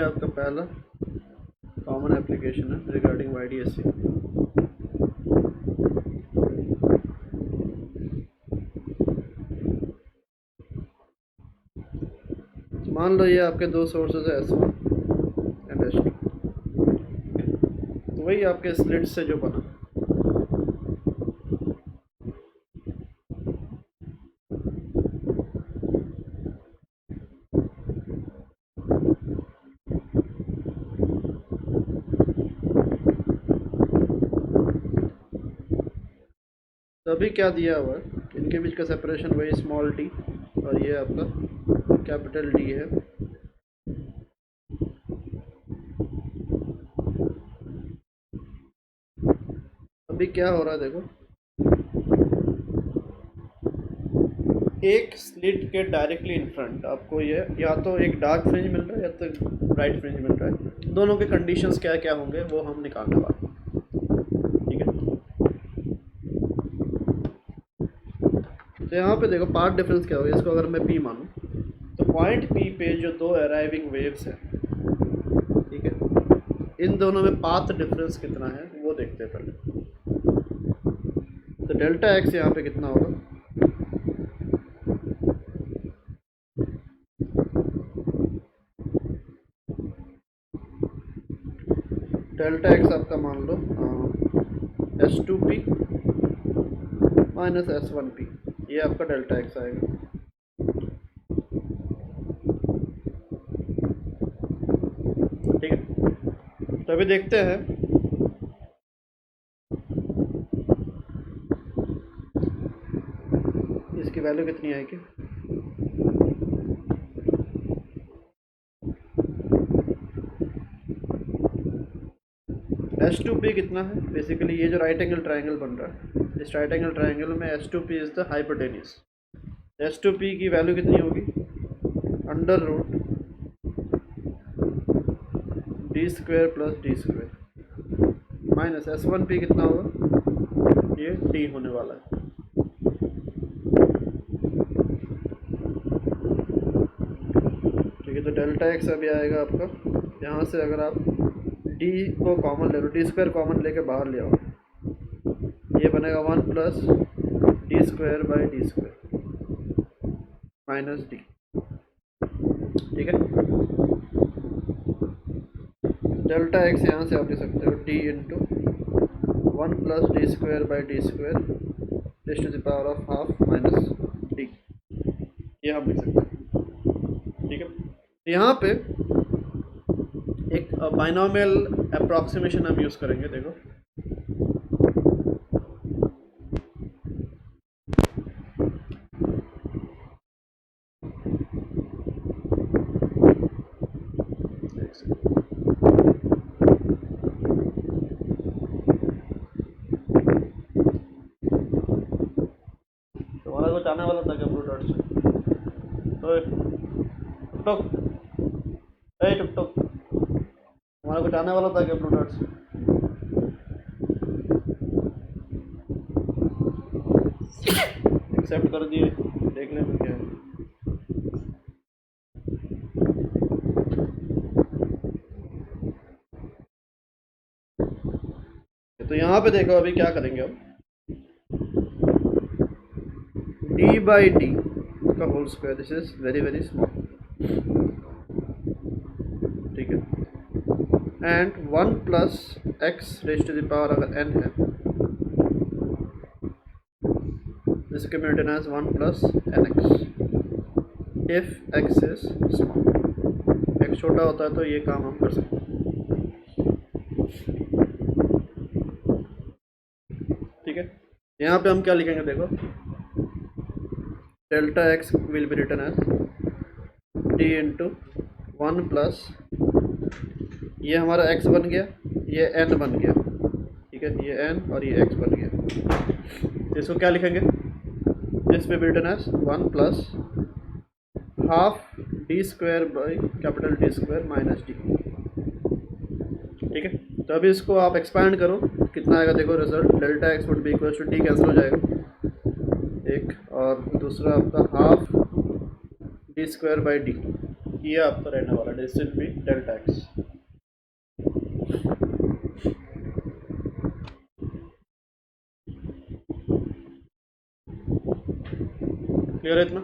आपका पहला common application है रिगार्डिंग YDSC। मान लो ये आपके दो सोर्सेज है S1 एंड S2, तो वही आपके स्लिट से जो बना। तो अभी क्या दिया हुआ है, इनके बीच का सेपरेशन वही स्मॉल टी और ये आपका कैपिटल D है। अभी क्या हो रहा है देखो, एक स्लिट के डायरेक्टली इन फ्रंट आपको ये या तो एक डार्क फ्रिंज मिल रहा है या तो ब्राइट फ्रिंज मिल रहा है। दोनों के कंडीशंस क्या क्या होंगे वो हम निकालने वाले हैं, ठीक है। तो यहाँ पे देखो पाथ डिफरेंस क्या होगा, इसको अगर मैं P मानूँ तो पॉइंट P पे जो दो अराइविंग वेव्स हैं, ठीक है, इन दोनों में पाथ डिफरेंस कितना है वो देखते हैं पहले। तो डेल्टा एक्स यहाँ पे कितना होगा, डेल्टा एक्स आपका मान लो S2P माइनस S1P, ये आपका डेल्टा एक्स आएगा। ठीक है, तो अभी देखते हैं इसकी वैल्यू कितनी आएगी। S2P कितना है, बेसिकली ये जो राइट एंगल ट्राइंगल बन रहा है, इस राइट एंगल ट्राइंगल में S2P is the hypotenuse. S2P की वैल्यू कितनी होगी, under root D² plus D² minus S1P कितना होगा, ये D होने वाला है। ठीक है, तो डेल्टा एक्स अभी आएगा आपका, यहाँ से अगर आप D को कॉमन ले लो, D² कॉमन लेके बाहर ले आओ, ये बनेगा 1 plus D² by D² minus D। ठीक है, डेल्टा एक्स यहाँ से आप ले सकते हो D into 1 plus D² by D² raise to the power of half minus D, ये हम लिख सकते हैं। ठीक है, तो यहाँ पे एक बाइनोमियल अप्रॉक्सीमेशन हम यूज़ करेंगे। देखो तुम्हारा कुछ आने वाला था क्या ब्लू डॉट से, तो टुक टुक टुक तुम्हारा कुछ आने वाला था क्या ब्लू डॉट से। एक्सेप्ट कर दिए, देख ले फिर क्या है। तो यहाँ पे देखो अभी क्या करेंगे हम, D बाई D का whole square, this is very very small, ठीक है, and 1 plus x raise to the power अगर n है, this can be written as 1 plus nx if x is small। x छोटा होता है तो ये काम हम कर सकते हैं। ठीक है, यहाँ पे हम क्या लिखेंगे देखो, delta x will be written as D into 1 plus, ये हमारा x बन गया, ये n बन गया, ठीक है, ये n और ये x बन गया। इसको क्या लिखेंगे, this will be written as 1 plus half D² by capital D² minus D। ठीक है, तो अभी इसको आप एक्सपैंड करो, कितना आएगा देखो result, delta x would be equal to D cancel हो जाएगा एक, और दूसरा आपका हाफ D² बाई D, ये आपका रहने वाला, this will B delta x. Clear है इतना?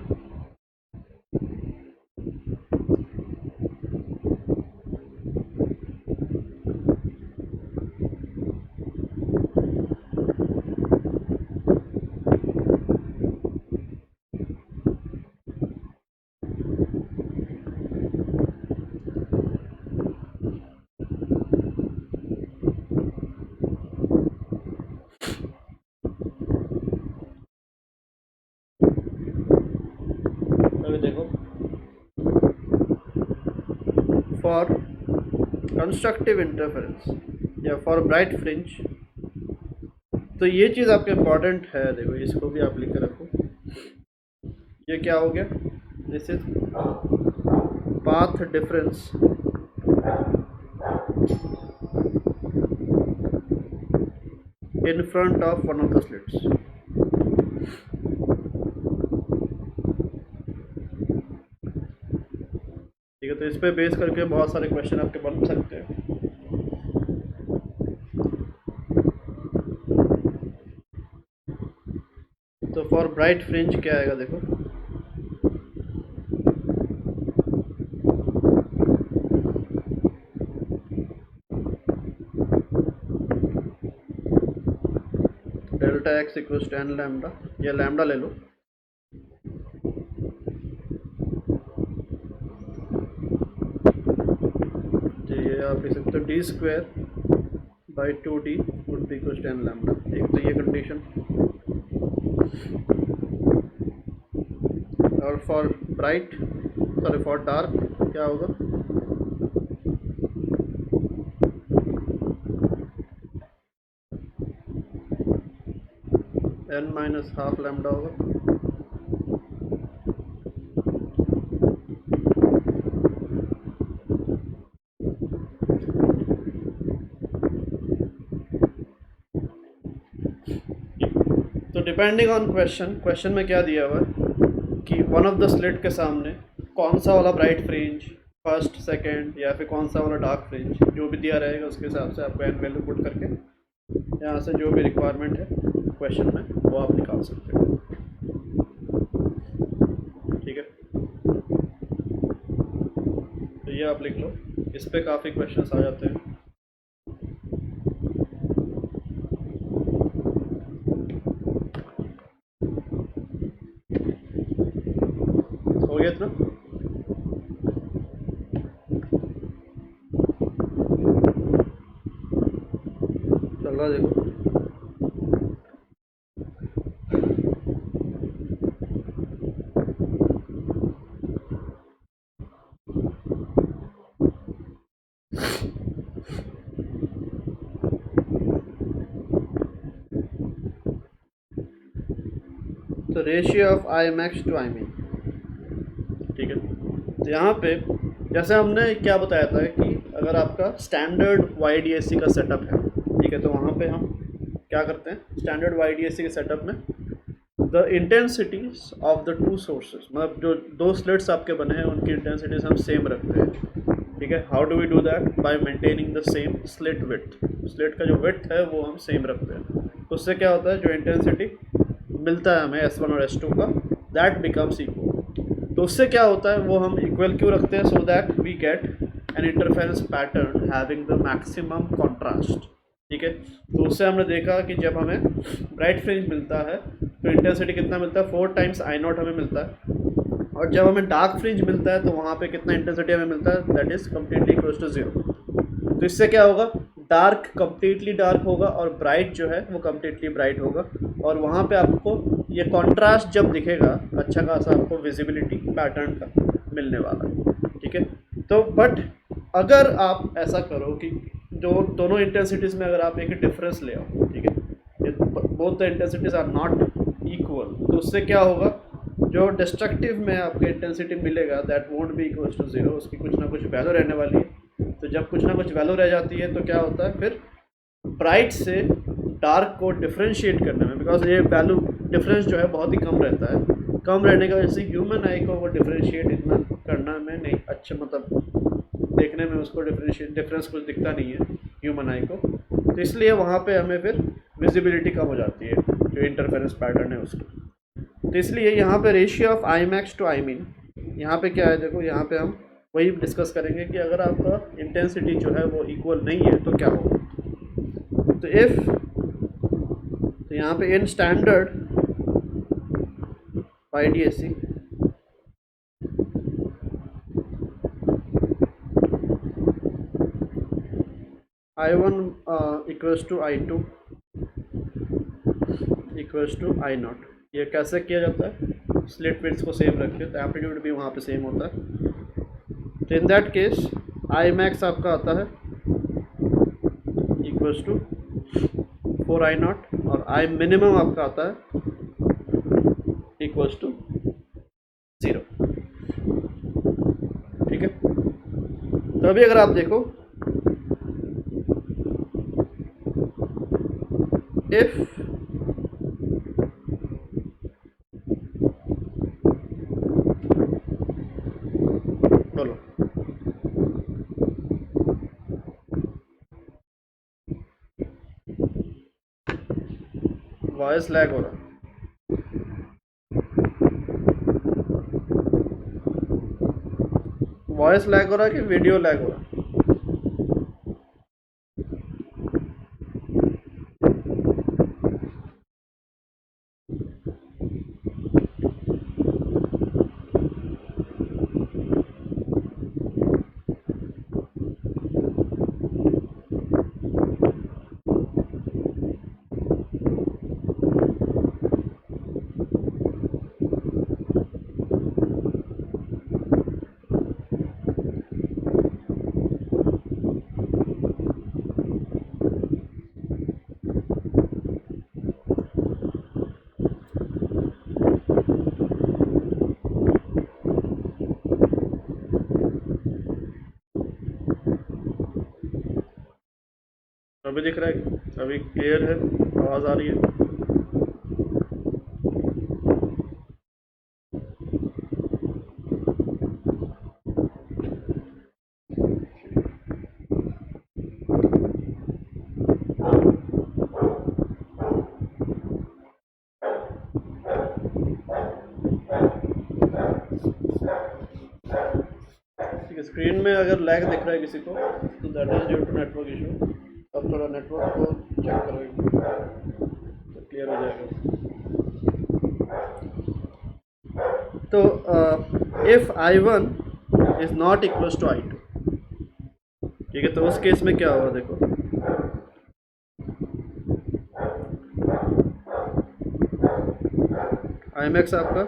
अभी देखो, फॉर कंस्ट्रक्टिव इंटरफेरेंस या फॉर ब्राइट फ्रिंज, तो ये चीज़ आपके इम्पॉर्टेंट है। देखो इसको भी आप लिख कर रखो। ये क्या हो गया? This is path difference in front of one of the slits. ठीक है, तो इस पे बेस करके बहुत सारे क्वेश्चन आपके बन सकते हैं। तो फॉर ब्राइट फ्रिंज क्या आएगा? देखो delta x equals to n lambda, या लैम्डा ले लो। ये आप लिख सकते हो D square by 2d would be equals to n lambda. एक तो ये कंडीशन, और for bright sorry for dark क्या होगा? n माइनस हाफ लैम्डा होगा। तो डिपेंडिंग ऑन क्वेश्चन में क्या दिया हुआ है कि वन ऑफ द स्लिट के सामने कौन सा वाला ब्राइट फ्रिंज, फर्स्ट सेकंड, या फिर कौन सा वाला डार्क फ्रिंज, जो भी दिया रहेगा उसके हिसाब से आपको एन वैल्यू पुट करके यहाँ से जो भी रिक्वायरमेंट है क्वेश्चन में वो आप निकाल सकते हो। ठीक है, तो ये आप लिख लो, इस पे काफ़ी क्वेश्चंस आ जाते हैं। हो गया इतना? चल रहा देखो, तो ratio of I max to I min. ठीक है, तो यहाँ पे जैसे हमने क्या बताया था कि अगर आपका स्टैंडर्ड YDAC का सेटअप है, ठीक है, तो वहाँ पे हम क्या करते हैं, स्टैंडर्ड YDAC के सेटअप में the intensities of the two sources, मतलब जो दो स्लिट्स आपके बने हैं उनकी इंटेंसिटीज हम सेम रखते हैं। ठीक है, how do we do that? By maintaining the same slit width. Slit का जो विड्थ है वो हम सेम रखते हैं। तो उससे क्या होता है, जो इंटेंसिटी मिलता है हमें S1 और S2 का, दैट बिकम्स इक्वल। तो उससे क्या होता है, वो हम इक्वल क्यों रखते हैं? So that we get an interference pattern having the maximum contrast. ठीक है, तो उससे हमने देखा कि जब हमें ब्राइट फ्रिंज मिलता है तो इंटेंसिटी कितना मिलता है? 4 टाइम्स I0 हमें मिलता है, और जब हमें डार्क फ्रिंज मिलता है तो वहाँ पे कितना इंटेंसिटी हमें मिलता है? That is completely equals to 0। तो इससे क्या होगा, डार्क कम्प्लीटली डार्क होगा और ब्राइट जो है वो कम्प्लीटली ब्राइट होगा, और वहाँ पे आपको ये कॉन्ट्रास्ट जब दिखेगा अच्छा खासा आपको विजिबिलिटी पैटर्न का मिलने वाला है। ठीक है, तो बट अगर आप ऐसा करो कि जो दोनों इंटेंसिटीज़ में अगर आप एक डिफरेंस ले आओ, ठीक है, both the intensities are not equal, तो उससे क्या होगा, जो डिस्ट्रक्टिव में आपको इंटेंसिटी मिलेगा that won't be equals to 0, उसकी कुछ ना कुछ वैल्यू रहने वाली है। तो जब कुछ ना कुछ वैल्यू रह जाती है तो क्या होता है, फिर ब्राइट से डार्क को डिफ्रेंशिएट करने में, बिकॉज ये वैल्यू डिफरेंस जो है बहुत ही कम रहता है, कम रहने की वजह से ह्यूमन आई को वो डिफ्रेंशिएट इतना करना में नहीं अच्छा, मतलब देखने में उसको डिफरेंस कुछ दिखता नहीं है ह्यूमन आई को, तो इसलिए वहाँ पे हमें फिर विजिबिलिटी कम हो जाती है जो इंटरफेरेंस पैटर्न है उसकी। तो इसलिए यहाँ पे ratio of I max to I min, यहाँ पे क्या है देखो, यहाँ पे हम वही डिस्कस करेंगे कि अगर आपका इंटेंसिटी जो है वो इक्वल नहीं है तो क्या होगा। तो इफ़, तो यहाँ पे in standard by D S C I1 equals to I2 equals to I0। ये कैसे किया जाता है, स्लिट विड्थ को सेम रख के, तो एम्पलीट्यूड भी वहाँ पे सेम होता है। तो in that case I max आपका आता है इक्वल्स टू 4I0 और आई मिनिमम आपका आता है इक्वल्स टू 0। ठीक है, तो अभी अगर आप देखो इफ बोलो वॉइस लैग हो रहा, वॉइस लैग हो रहा है कि वीडियो लैग हो रहा है? अभी दिख रहा है, अभी क्लियर है, आवाज़ आ रही है? ठीक है, स्क्रीन में अगर लैग दिख रहा है किसी को तो that is due to network issue. अब थोड़ा नेटवर्क को चेक करो तो क्लियर हो जाएगा। तो if I1 is not equals to I2, ठीक है, तो उस केस में क्या होगा देखो, आई मैक्स आपका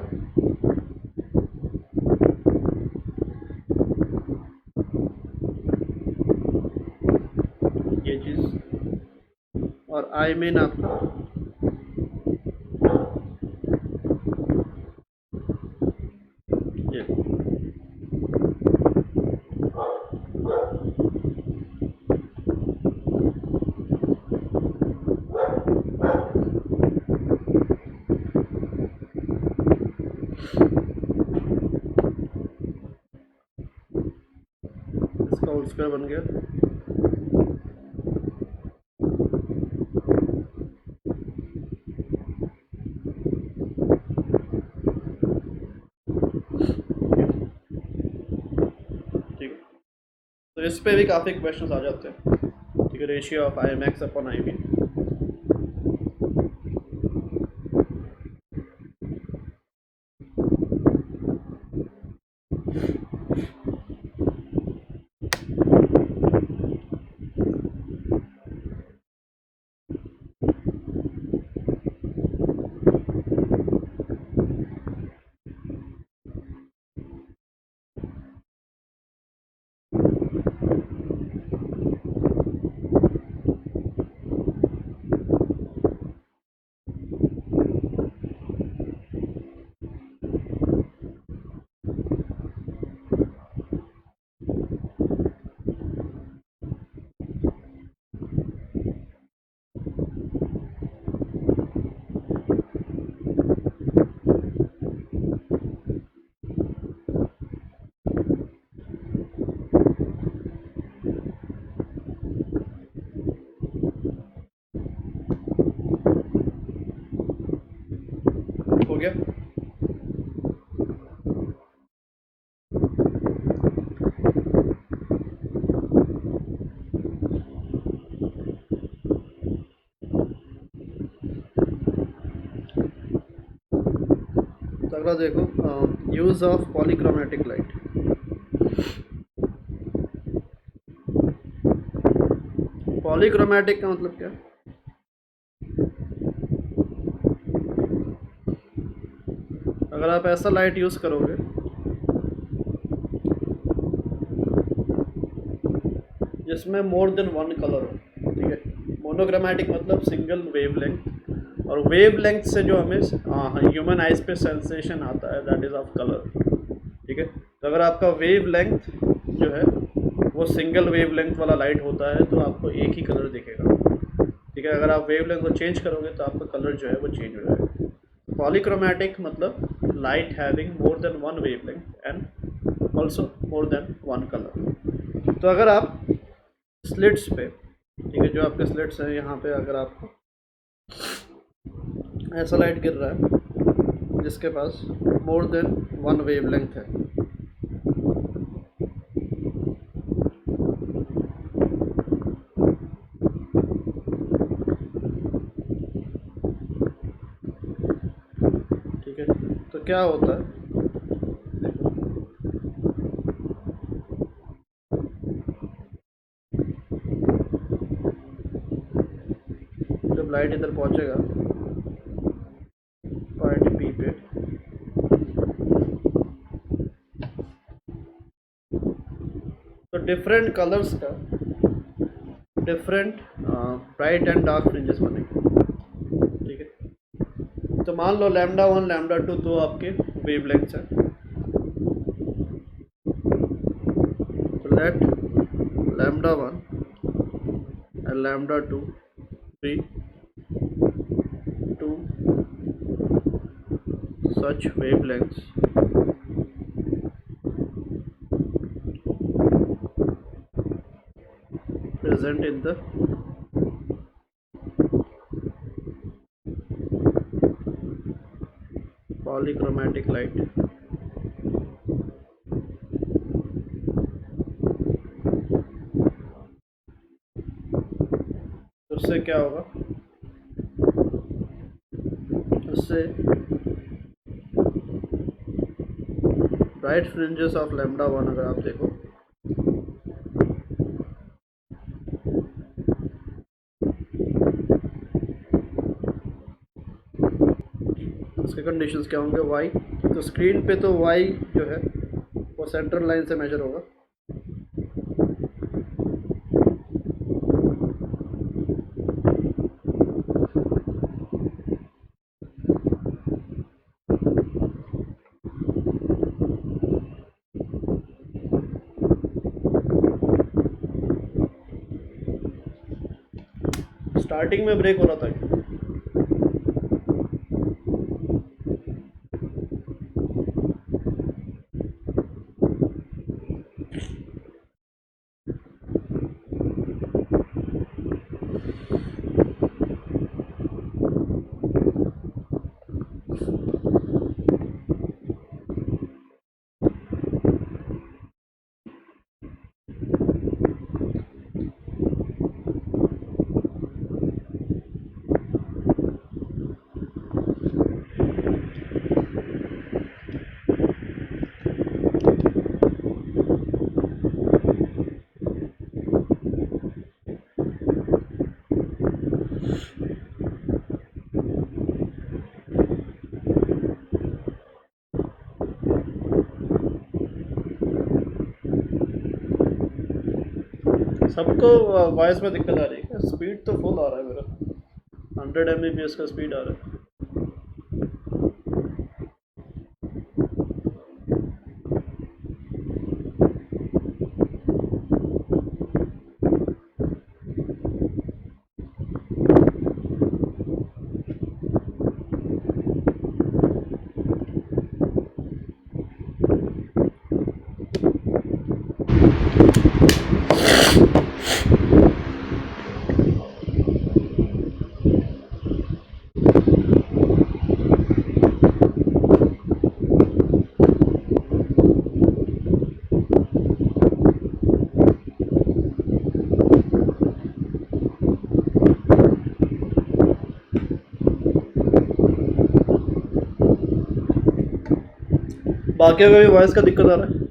ये चीज़ और आई मीन आपका ये। इसका होल स्क्वायर बन गया। ठीक है, तो इस पे भी काफ़ी क्वेश्चंस आ जाते हैं। ठीक है, ratio of I max upon I mean. गया। तो अगला देखो, use of polychromatic light. Polychromatic का मतलब क्या? अगर आप ऐसा लाइट यूज़ करोगे जिसमें मोर देन वन कलर हो, ठीक है। मोनोक्रोमेटिक मतलब सिंगल वेवलेंथ, और वेवलेंथ से जो हमें ह्यूमन आइज पे सेंसेशन आता है दैट इज़ ऑफ कलर, ठीक है। तो अगर आपका वेवलेंथ जो है वो सिंगल वेवलेंथ वाला लाइट होता है तो आपको एक ही कलर दिखेगा, ठीक है। अगर आप वेवलेंथ को चेंज करोगे तो आपका कलर जो है वो चेंज हो जाएगा। पॉलीक्रोमेटिक मतलब light having more than one wavelength and also more than one colour. तो अगर आप स्लिट्स पे, ठीक है, जो आपके स्लिट्स हैं यहाँ पे, अगर आपको ऐसा लाइट गिर रहा है जिसके पास मोर देन वन वेवलेंथ है, ठीक है, तो क्या होता है, जब लाइट इधर पहुंचेगा पॉइंट पी पे, तो डिफरेंट कलर्स का different bright and dark fringes बनेंगे, ठीक है। तो मान लो लैम्डा 1 लैम्डा 2 दो आपके वेवलेंथ्स हैं, तो late lambda 1 and lambda 2 be two such wavelengths present in the polychromatic light। तो उससे क्या होगा, उससे ब्राइट फ्रिंजेस ऑफ लैम्डा 1 अगर आप देखो उसके कंडीशंस क्या होंगे, वाई, तो स्क्रीन पे तो वाई जो है वो सेंट्रल लाइन से मेजर होगा, स्टार्टिंग में ब्रेक हो रहा था। सबको वॉइस में दिक्कत आ रही है, स्पीड तो फुल आ रहा है मेरा, 100 Mbps का स्पीड आ रहा है। बाकियों का भी वॉइस का दिक्कत आ रहा है?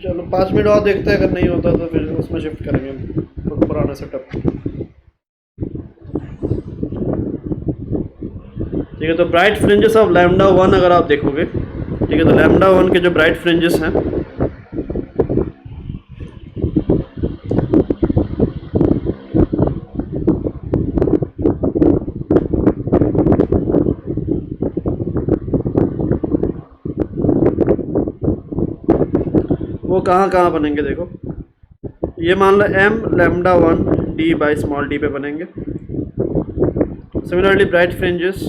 चलो 5 मिनट और देखते हैं, अगर नहीं होता तो फिर उसमें शिफ्ट करेंगे हम पुराना सेटअप। ठीक है, तो ब्राइट फ्रिंजेस ऑफ लैम्डा 1 अगर आप देखोगे, ठीक है, तो लैम्डा 1 के जो ब्राइट फ्रिंजेस हैं वो कहाँ कहाँ बनेंगे देखो। ये मान लो m lambda 1 D by small d पे बनेंगे। Similarly bright fringes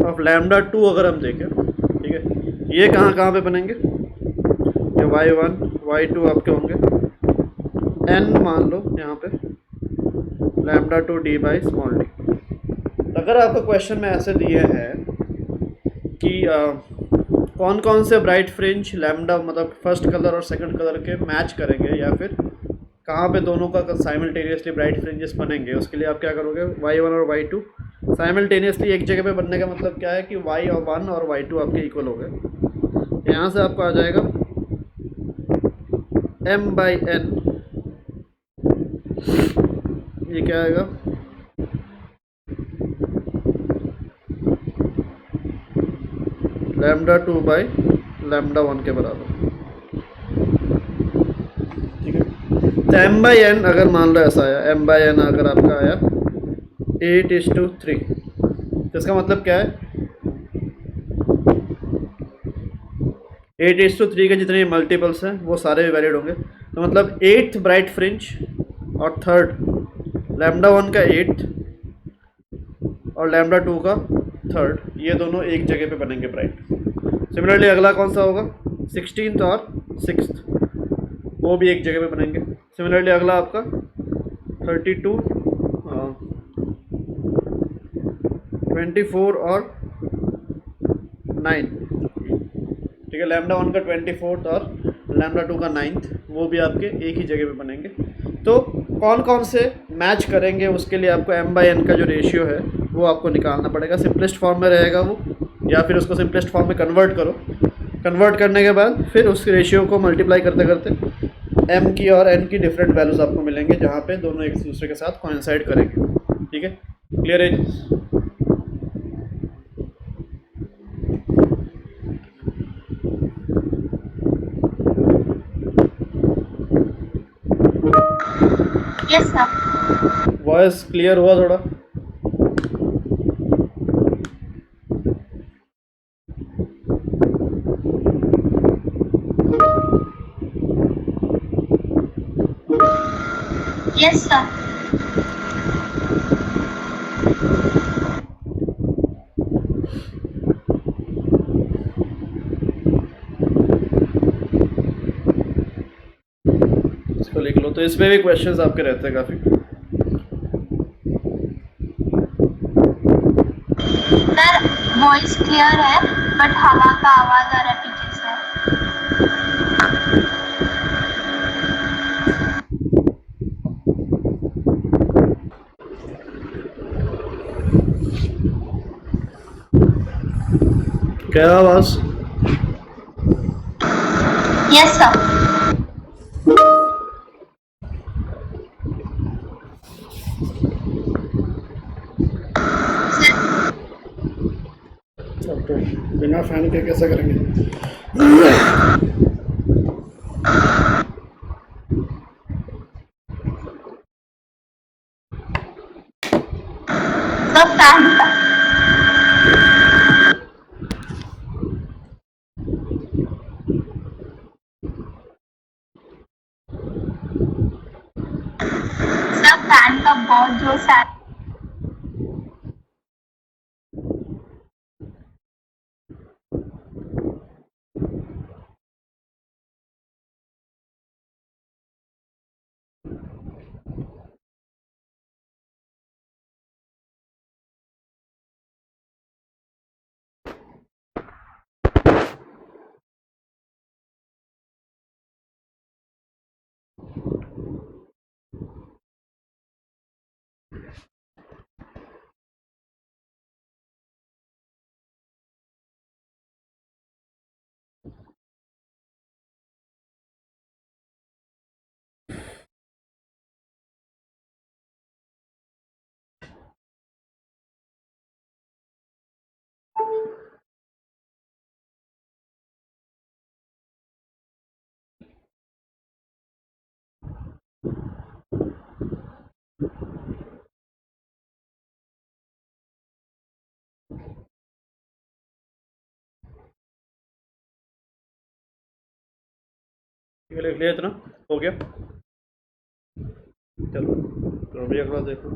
of lambda 2 अगर हम देखें, ठीक है, ये कहाँ कहाँ पे बनेंगे, ये y1 y2 आपके होंगे, n मान लो यहाँ पे lambda 2 D by small D. अगर आपको क्वेश्चन में ऐसे दिए हैं कि कौन कौन से ब्राइट फ्रिंज लैम्डा मतलब फर्स्ट कलर और सेकंड कलर के मैच करेंगे, या फिर कहाँ पे दोनों का साइमल्टेनियसली ब्राइट फ्रिंजेस बनेंगे, उसके लिए आप क्या करोगे, y1 और y2 साइमल्टेनियसली एक जगह पे बनने का मतलब क्या है कि y1 और y2 आपके इक्वल हो गए। यहाँ से आपको आ जाएगा m बाई n, ये क्या आएगा, लैम्डा 2 बाई लैम्डा 1 के बराबर। ठीक है, तो m बाई n अगर मान लो ऐसा आया, m बाई n अगर आपका आया 8:3, तो इसका मतलब क्या है, 8:3 के जितने मल्टीपल्स हैं वो सारे भी वैलिड होंगे। तो मतलब 8th ब्राइट फ्रिंज और 3rd लैम्डा 1 का 8th और लैम्डा 2 का 3rd, ये दोनों एक जगह पे बनेंगे ब्राइट। सिमिलरली अगला कौन सा होगा, 16th और 6th, वो भी एक जगह पे बनेंगे। सिमिलरली अगला आपका 32 24 और 9, ठीक है, लैम्डा 1 का 24th और लैम्डा 2 का 9th, वो भी आपके एक ही जगह पे बनेंगे। तो कौन कौन से मैच करेंगे उसके लिए आपको m बाई n का जो रेशियो है वो आपको निकालना पड़ेगा। सिंपलेस्ट फॉर्म में रहेगा वो, या फिर उसको सिंपलेस्ट फॉर्म में कन्वर्ट करो। कन्वर्ट करने के बाद फिर उस रेशियो को मल्टीप्लाई करते करते m की और n की डिफरेंट वैल्यूज़ आपको मिलेंगे, जहाँ पे दोनों एक दूसरे के साथ कोइंसाइड करेंगे। ठीक है, क्लियर है? Yes sir. वॉइस क्लियर हुआ थोड़ा? Yes sir. इसको लिख लो। तो इसमें भी क्वेश्चंस आपके रहते हैं काफ़ी। सर वॉइस क्लियर है बट हवा का आवाज आ रहा है पीछे से। क्या आवाज़? Yes sir. अब तो बिना फैन के कैसे करेंगे? सर फैन का। सर फैन का बहुत जोर से ये लिख लिया इतना? हो गया? चलो तो अभी अगला देखो।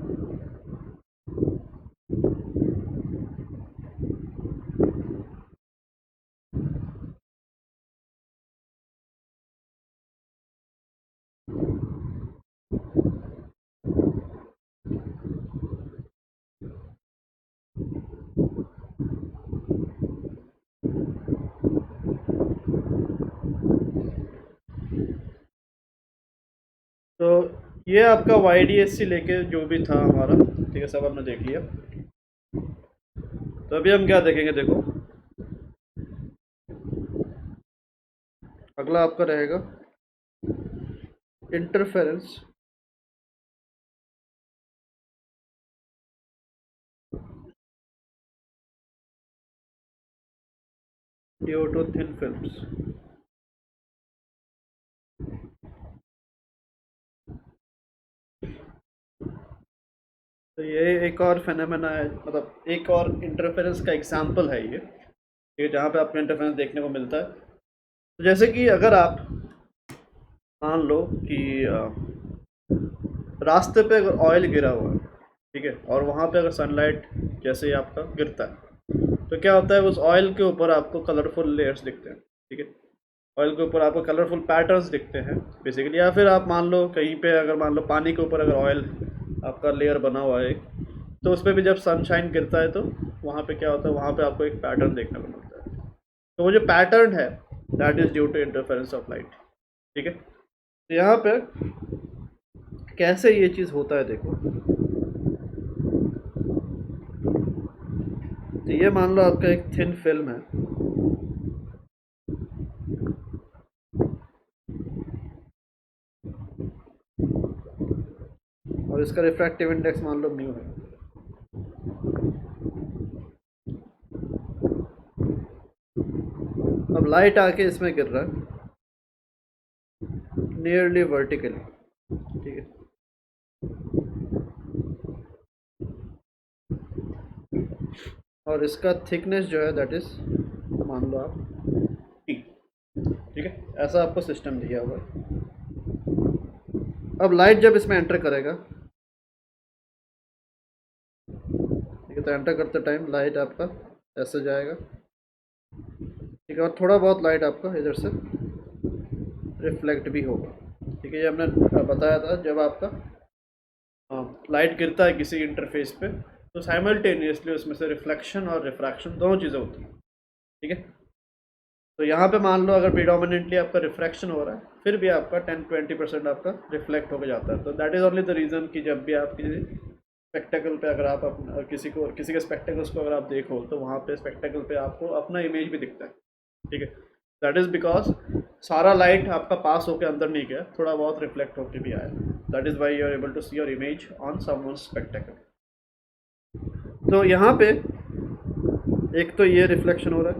तो ये आपका YDSC लेके जो भी था हमारा, ठीक है, सब हमने देख लिया। तो अभी हम क्या देखेंगे, देखो अगला आपका रहेगा interference due to thin films. तो ये एक और फेनोमेना है, मतलब एक और इंटरफेरेंस का एग्जांपल है ये, ठीक है, जहाँ पे आपको इंटरफेरेंस देखने को मिलता है। तो जैसे कि अगर आप मान लो कि रास्ते पे अगर ऑयल गिरा हुआ है, ठीक है, और वहाँ पे अगर सनलाइट जैसे ही आपका गिरता है तो क्या होता है, उस ऑयल के ऊपर आपको कलरफुल लेयर्स दिखते हैं, ठीक है, ऑयल के ऊपर आपको कलरफुल पैटर्न्स दिखते हैं बेसिकली। या फिर आप मान लो कहीं पे अगर मान लो पानी के ऊपर अगर ऑयल आपका लेयर बना हुआ है तो उस पर भी जब सनशाइन गिरता है तो वहाँ पे क्या होता है, वहाँ पे आपको एक पैटर्न देखने को मिलता है। तो वो जो पैटर्न है that is due to interference of light, ठीक है। तो यहाँ पे कैसे ये चीज़ होता है देखो। तो ये मान लो आपका एक थिन फिल्म है, और इसका रिफ्रैक्टिव इंडेक्स मान लो म्यू है। अब लाइट आके इसमें गिर रहा है नियरली वर्टिकली, ठीक है, और इसका थिकनेस जो है दैट इज मान लो आप टी, ठीक है, ऐसा आपको सिस्टम दिया हुआ है। अब लाइट जब इसमें एंटर करेगा, ठीक है, तो एंटर करते टाइम लाइट आपका ऐसे जाएगा, ठीक है, और थोड़ा बहुत लाइट आपका इधर से रिफ्लेक्ट भी होगा, ठीक है, ये हमने बताया था जब आपका लाइट गिरता है किसी इंटरफेस पे तो साइमल्टेनियसली उसमें से रिफ्लेक्शन और रिफ्रैक्शन दोनों चीज़ें होती हैं। ठीक है, तो यहाँ पे मान लो अगर प्रीडोमिनेंटली आपका रिफ्रैक्शन हो रहा है फिर भी आपका 10-20% आपका रिफ्लेक्ट होकर जाता है। तो that is only the reason कि जब भी आप किसी स्पेक्टेकल पे अगर आप अपना किसी के स्पेक्टेकल्स को अगर आप देखो तो वहाँ पे स्पेक्टेकल पे आपको अपना इमेज भी दिखता है। ठीक है, दैट इज़ बिकॉज सारा लाइट आपका पास होकर अंदर नहीं गया, थोड़ा बहुत रिफ्लेक्ट होकर भी आया। That is why you are able to see your image on someone's spectacle. तो यहाँ पे एक तो ये रिफ्लेक्शन हो रहा है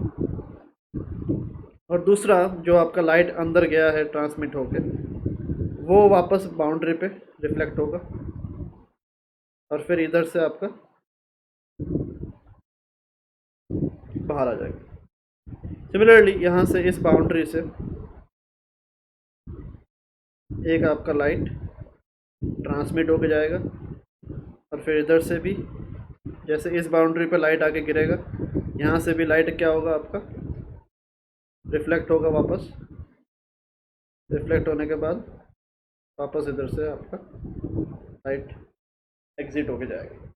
और दूसरा जो आपका लाइट अंदर गया है ट्रांसमिट होके वो वापस बाउंड्री पे रिफ्लेक्ट होगा और फिर इधर से आपका बाहर आ जाएगा। सिमिलरली यहाँ से इस बाउंड्री से एक आपका लाइट ट्रांसमिट होके जाएगा और फिर इधर से भी जैसे इस बाउंड्री पे लाइट आके गिरेगा यहाँ से भी लाइट क्या होगा आपका रिफ्लेक्ट होगा, वापस रिफ्लेक्ट होने के बाद वापस इधर से आपका लाइट एग्जिट होके जाएगा।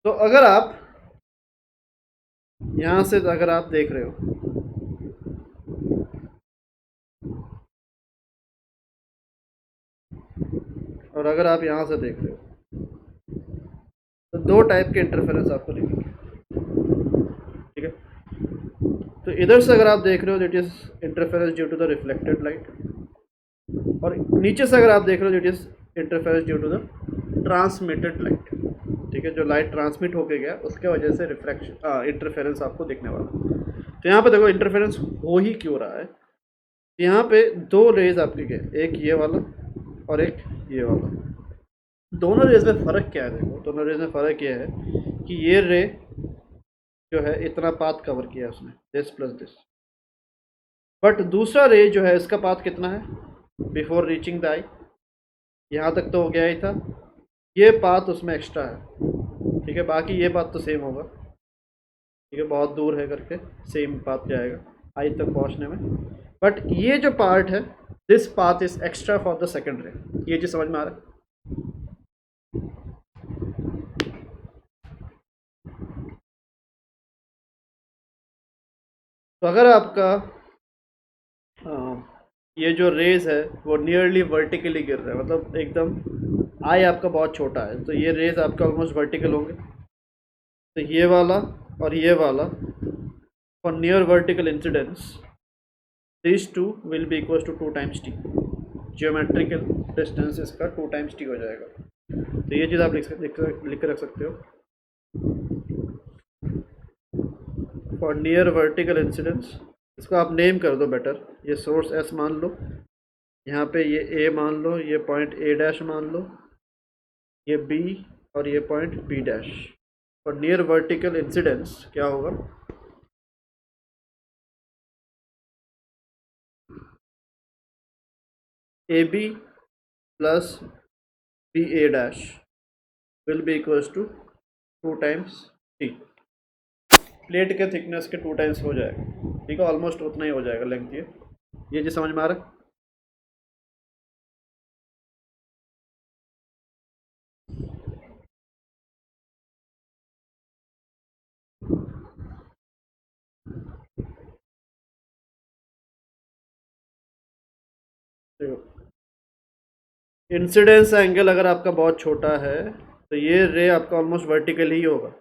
तो अगर आप यहाँ से अगर आप देख रहे हो और अगर आप यहाँ से देख रहे हो तो दो टाइप के इंटरफेरेंस आपको दिखेंगे। ठीक है, तो इधर से अगर आप देख रहे हो that is interference due to the reflected light और नीचे से अगर आप देख रहे हो that is interference due to the transmitted light. ठीक है, जो लाइट ट्रांसमिट होके गया उसके वजह से रिफ्लेक्शन इंटरफेरेंस आपको दिखने वाला। तो यहाँ पे देखो इंटरफेरेंस हो ही क्यों रहा है। यहाँ पे दो रेज आपके गए, एक ये वाला और एक ये वाला। दोनों रेज में फ़र्क क्या है? देखो दोनों रेज में फ़र्क ये है कि ये रे जो है इतना पाथ कवर किया उसने, दिस प्लस दिस, बट दूसरा रे जो है इसका पाथ कितना है बिफोर रीचिंग द आई, यहाँ तक तो हो गया ही था, ये पाथ उसमें एक्स्ट्रा है। ठीक है, बाकी ये पाथ तो सेम होगा। ठीक है, बहुत दूर है करके सेम पाथ जाएगा आई तक पहुँचने में, बट ये जो पार्ट है this path is extra for the second रे। ये चीज़ समझ में आ रहा है? तो अगर आपका ये जो रेज है वो नियरली वर्टिकली गिर रहा है, मतलब एकदम आई आपका बहुत छोटा है, तो ये रेज आपका ऑलमोस्ट वर्टिकल होंगे। तो ये वाला और ये वाला for near vertical incidence this two will be equal to 2 times T. Geometrical distance इसका 2 टाइम्स टी हो जाएगा। तो ये चीज़ आप लिख कर रख सकते हो। फॉर नियर वर्टिकल इंसिडेंस इसको आप नेम कर दो बेटर, ये सोर्स एस मान लो, यहाँ पे ये ए मान लो, ये पॉइंट ए डैश मान लो, ये बी और ये पॉइंट बी डैश। और नियर वर्टिकल इंसिडेंस क्या होगा, A B plus B A dash will be equals to 2 times T. Plate के थिकनेस के 2 टाइम्स हो जाएगा। ठीक है, ऑलमोस्ट उतना ही हो जाएगा लेंथ ये चीज़ समझ में आ रहा है? इंसिडेंस एंगल अगर आपका बहुत छोटा है तो ये रे आपका ऑलमोस्ट वर्टिकल ही होगा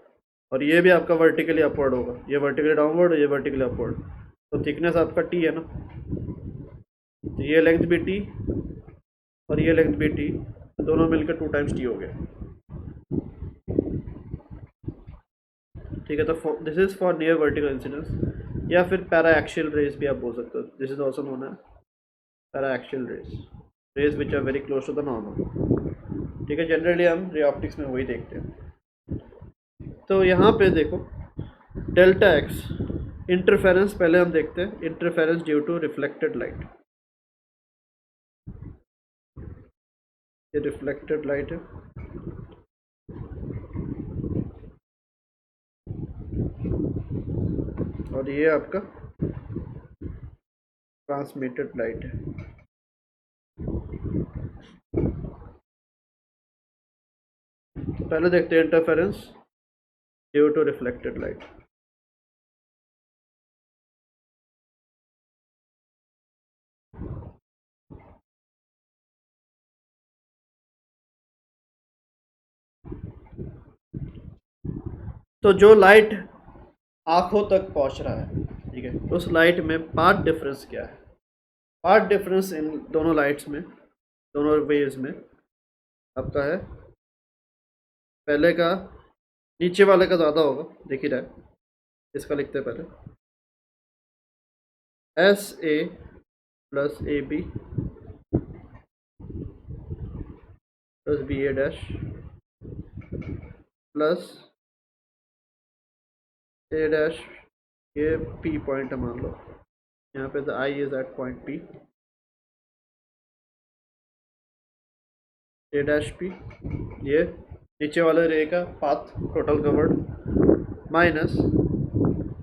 और ये भी आपका वर्टिकली अपवर्ड होगा, ये वर्टिकली डाउनवर्ड और ये वर्टिकली अपवर्ड। तो थिकनेस आपका टी है ना, तो ये लेंथ भी टी और ये लेंथ भी टी, दोनों मिलकर 2 टाइम्स टी हो गया। ठीक है, तो this is for near vertical incidence या फिर पैरा एक्सियल रेज भी आप बोल सकते हो। दिस इज ऑल्सो नोन है paraxial rays which are very close to the normal. ठीक है, जनरली हम रे ऑप्टिक्स में वही देखते हैं। तो यहाँ पे देखो डेल्टा एक्स इंटरफेरेंस पहले हम देखते हैं, interference due to reflected light. ये रिफ्लेक्टेड लाइट है और ये आपका ट्रांसमिटेड लाइट है। तो पहले देखते हैं interference due to reflected light. तो जो लाइट आंखों तक पहुंच रहा है, ठीक है, उस लाइट में पाथ डिफरेंस क्या है? पाथ डिफरेंस इन दोनों लाइट्स में, दोनों वेव्स में आपका है, पहले का नीचे वाले का ज़्यादा होगा, देख ही रहा है। इसका लिखते हैं पहले, S A plus A B plus B A dash plus A dash, ये पी पॉइंट है मान लो, यहाँ पे the eye is at point P, A dash P, ये नीचे वाले रे का path total covered, minus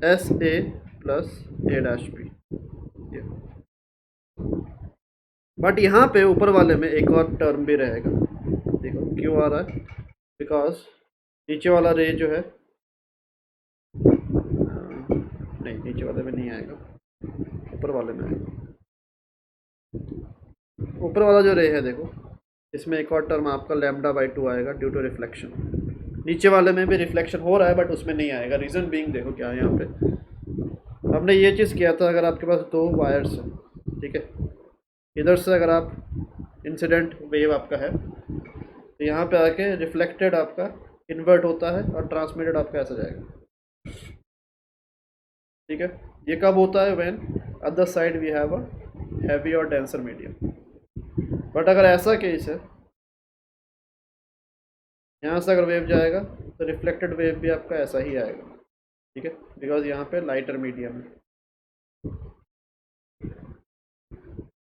S A plus A dash P. But यहाँ पे ऊपर वाले में एक और टर्म भी रहेगा, देखो क्यों आ रहा है, बिकॉज नीचे वाला रे जो है, नहीं नीचे वाले में नहीं आएगा, ऊपर वाले में आएगा। ऊपर वाला जो रे है देखो, इसमें एक और टर्म आपका लैम्डा बाई 2 आएगा ड्यू टू रिफ्लेक्शन। नीचे वाले में भी रिफ्लेक्शन हो रहा है बट उसमें नहीं आएगा, रीज़न बीइंग देखो क्या है यहाँ पे, हमने ये चीज़ किया था, अगर आपके पास दो वायर्स हैं, ठीक है, इधर से अगर आप इंसिडेंट वेव आपका है तो यहाँ पे आके रिफ्लेक्टेड आपका इन्वर्ट होता है और ट्रांसमिटेड आपका ऐसा जाएगा, ठीक है। ये कब होता है? When other side we have a heavy और डेंसर मीडियम। बट अगर ऐसा केस है, यहाँ से अगर वेव जाएगा तो रिफ्लेक्टेड वेव भी आपका ऐसा ही आएगा, ठीक है, बिकॉज यहाँ पे लाइटर मीडियम है।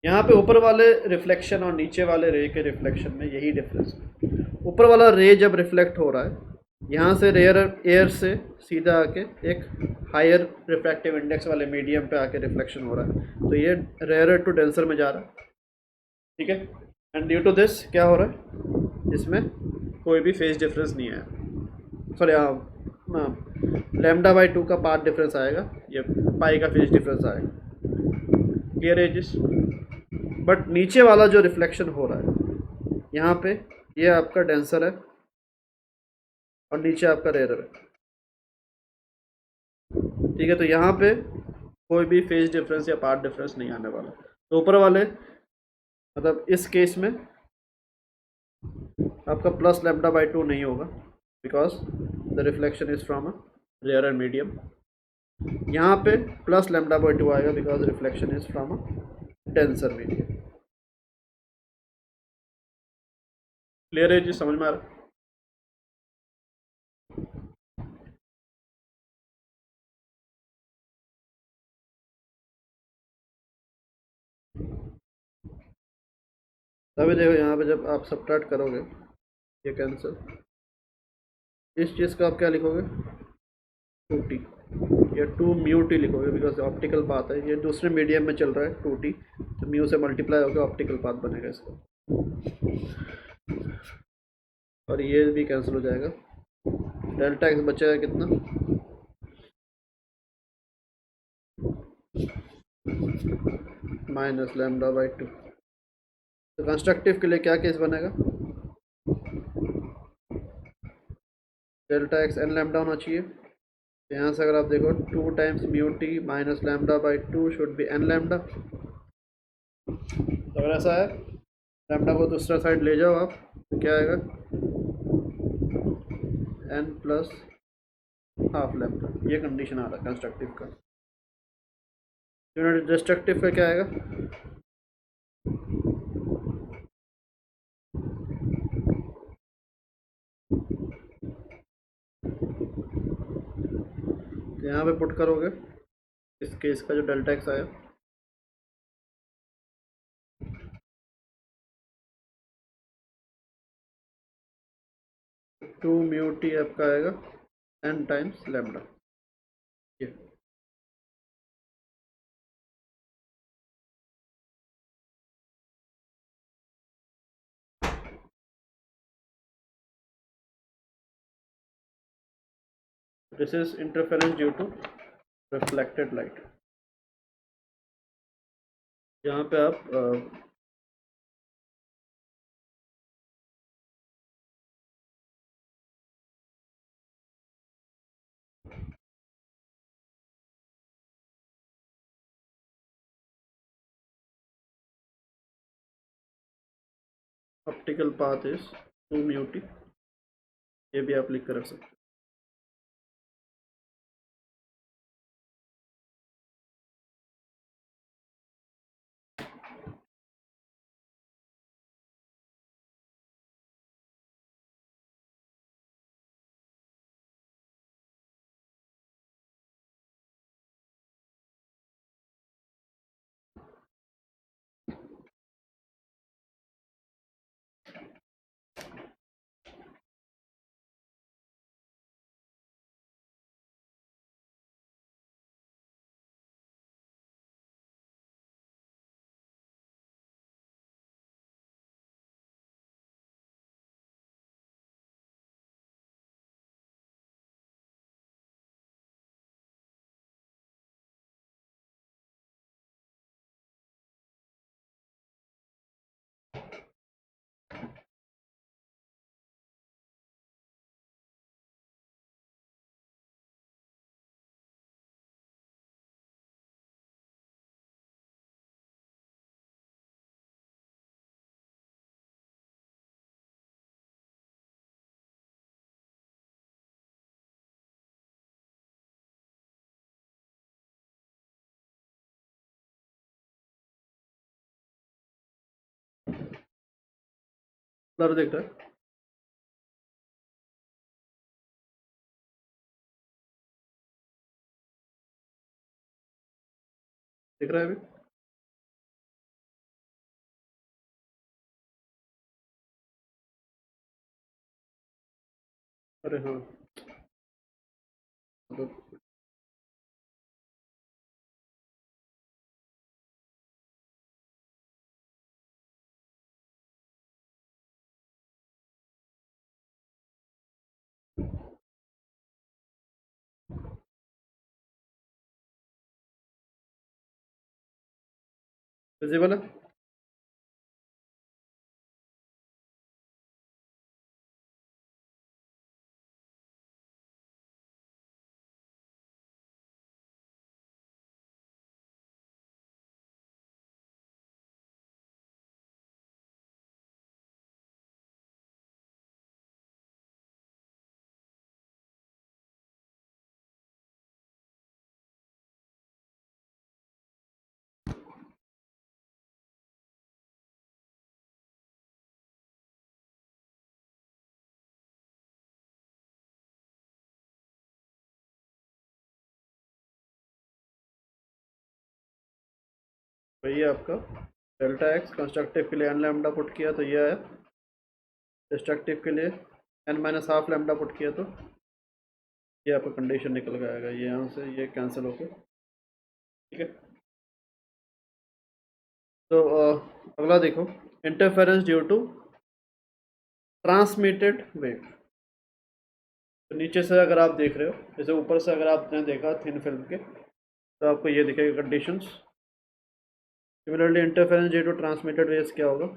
यहाँ पे ऊपर वाले रिफ्लेक्शन और नीचे वाले रे के रिफ्लेक्शन में यही डिफरेंस है। ऊपर वाला रे जब रिफ्लेक्ट हो रहा है, यहाँ से रेयर एयर से सीधा आके एक हायर रिफ्रैक्टिव इंडेक्स वाले मीडियम पे आके रिफ्लेक्शन हो रहा है, तो ये रेयर टू डेंसर में जा रहा है, ठीक है। एंड ड्यू टू दिस क्या हो रहा है, इसमें कोई भी फेज डिफरेंस नहीं आया, सॉरी लैम्डा बाई 2 का पाथ डिफरेंस आएगा, ये पाई का फेज डिफरेंस आएगा, क्लियर एजिस। बट नीचे वाला जो रिफ्लेक्शन हो रहा है, यहाँ पे ये आपका डेंसर है और नीचे आपका रेयर है, ठीक है, तो यहाँ पे कोई भी फेज डिफरेंस या पाथ डिफरेंस नहीं आने वाला। तो ऊपर वाले मतलब इस केस में आपका प्लस लैम्डा बाई 2 नहीं होगा, because the reflection is from a rare medium. यहाँ पे प्लस लैम्डा बाई 2 आएगा because reflection is from a denser medium. Clear है जी, समझ में आ रहा है? अभी देखो यहाँ पे जब आप सबट्रैक्ट करोगे, ये कैंसिल, इस चीज़ का आप क्या लिखोगे, 2t या 2 म्यू टी लिखोगे, बिकॉज ऑप्टिकल पाथ है, ये दूसरे मीडियम में चल रहा है 2t, तो म्यू से मल्टीप्लाई होकर ऑप्टिकल पाथ बनेगा इसका, और ये भी कैंसिल हो जाएगा। डेल्टा एक्स बचेगा कितना, माइनस लैम्डा बाई 2। तो कंस्ट्रक्टिव के लिए क्या केस बनेगा, डेल्टा एक्स एन लैम्डा होना चाहिए। तो यहाँ से अगर आप देखो 2 times mu T minus lambda by 2 should be n lambda. तो अगर ऐसा है, लैम्डा को दूसरा साइड ले जाओ आप, तो क्या आएगा, एन प्लस हाफ लैम्डा, ये कंडीशन आ रहा है कंस्ट्रक्टिव का। यूनिट डिस्ट्रक्टिव का क्या आएगा, तो यहाँ पे पुट करोगे इस केस का जो डेल्टा एक्स आया, टू म्यू टी आपका आएगा एन टाइम्स लैम्डा, ये this is interference due to reflected light. यहाँ पे आप optical path is 2 mu T, ये भी आप लिख कर रख सकते हैं। ब्लर दिख रहा है? दिख रहा है अभी? अरे हाँ, विजिबल है? वही आपका डेल्टा एक्स कंस्ट्रक्टिव के लिए एन लैम्डा पुट किया तो ये आया, डिस्ट्रक्टिव के लिए n minus half lambda put किया तो ये आपका कंडीशन निकल के आएगा, ये यहाँ से ये कैंसिल होके, ठीक है। तो अगला देखो, interference due to transmitted wave. तो नीचे से अगर आप देख रहे हो, जैसे ऊपर से अगर आपने देखा थिन फिल्म के, तो आपको ये दिखेगा conditions. Similarly interference due to transmitted waves क्या होगा?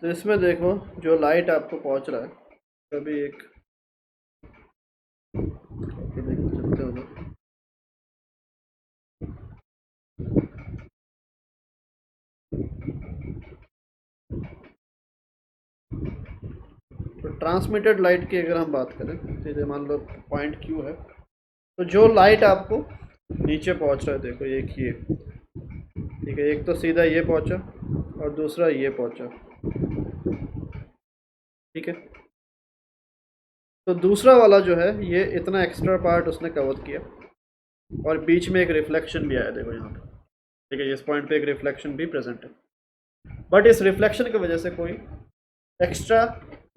तो इसमें देखो जो लाइट आपको पहुंच रहा है, कभी एक देख सकते हो ना, तो ट्रांसमिटेड लाइट की अगर हम बात करें, तो ये मान लो पॉइंट क्यू है, तो जो लाइट आपको नीचे पहुंच रहा है, देखो एक ये, ठीक है, एक तो सीधा ये पहुंचा और दूसरा ये पहुंचा, ठीक है। तो दूसरा वाला जो है ये इतना एक्स्ट्रा पार्ट उसने कवर किया और बीच में एक रिफ्लेक्शन भी आया, देखो यहाँ पे, ठीक है, इस पॉइंट पे एक रिफ्लेक्शन भी प्रेजेंट है। बट इस रिफ्लेक्शन की वजह से कोई एक्स्ट्रा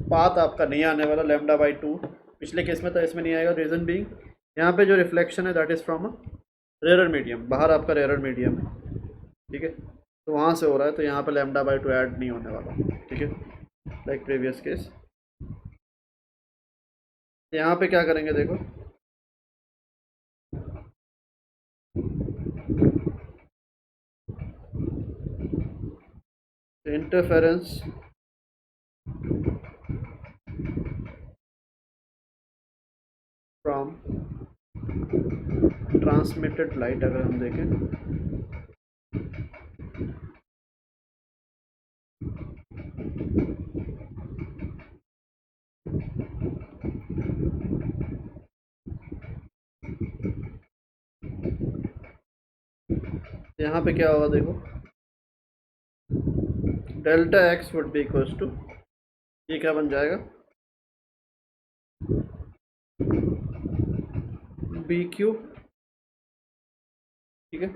पाथ आपका नहीं आने वाला λ/2, पिछले केस में था, इसमें नहीं आएगा। रीज़न बीइंग यहाँ पे जो रिफ्लेक्शन है that is from a rare medium, बाहर आपका रेयर मीडियम है, ठीक है, तो वहाँ से हो रहा है, तो यहाँ पे λ/2 ऐड नहीं होने वाला, ठीक है, लाइक प्रीवियस केस। यहाँ पे क्या करेंगे देखो, इंटरफेरेंस फ्रॉम ट्रांसमिटेड लाइट अगर हम देखें, यहाँ पे क्या होगा देखो, delta x would be equals to, ये क्या बन जाएगा, बी क्यू, ठीक है,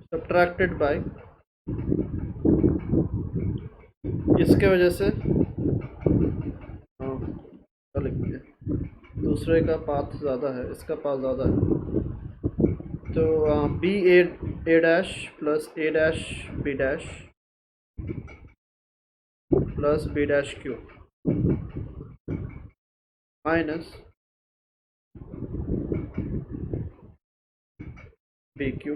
सब्ट्रैक्टेड बाय, इसके वजह से हाँ क्या लिख दिया, दूसरे का पाथ ज़्यादा है, इसका पाथ ज़्यादा है, तो B A dash plus A dash B dash plus B dash Q minus B Q,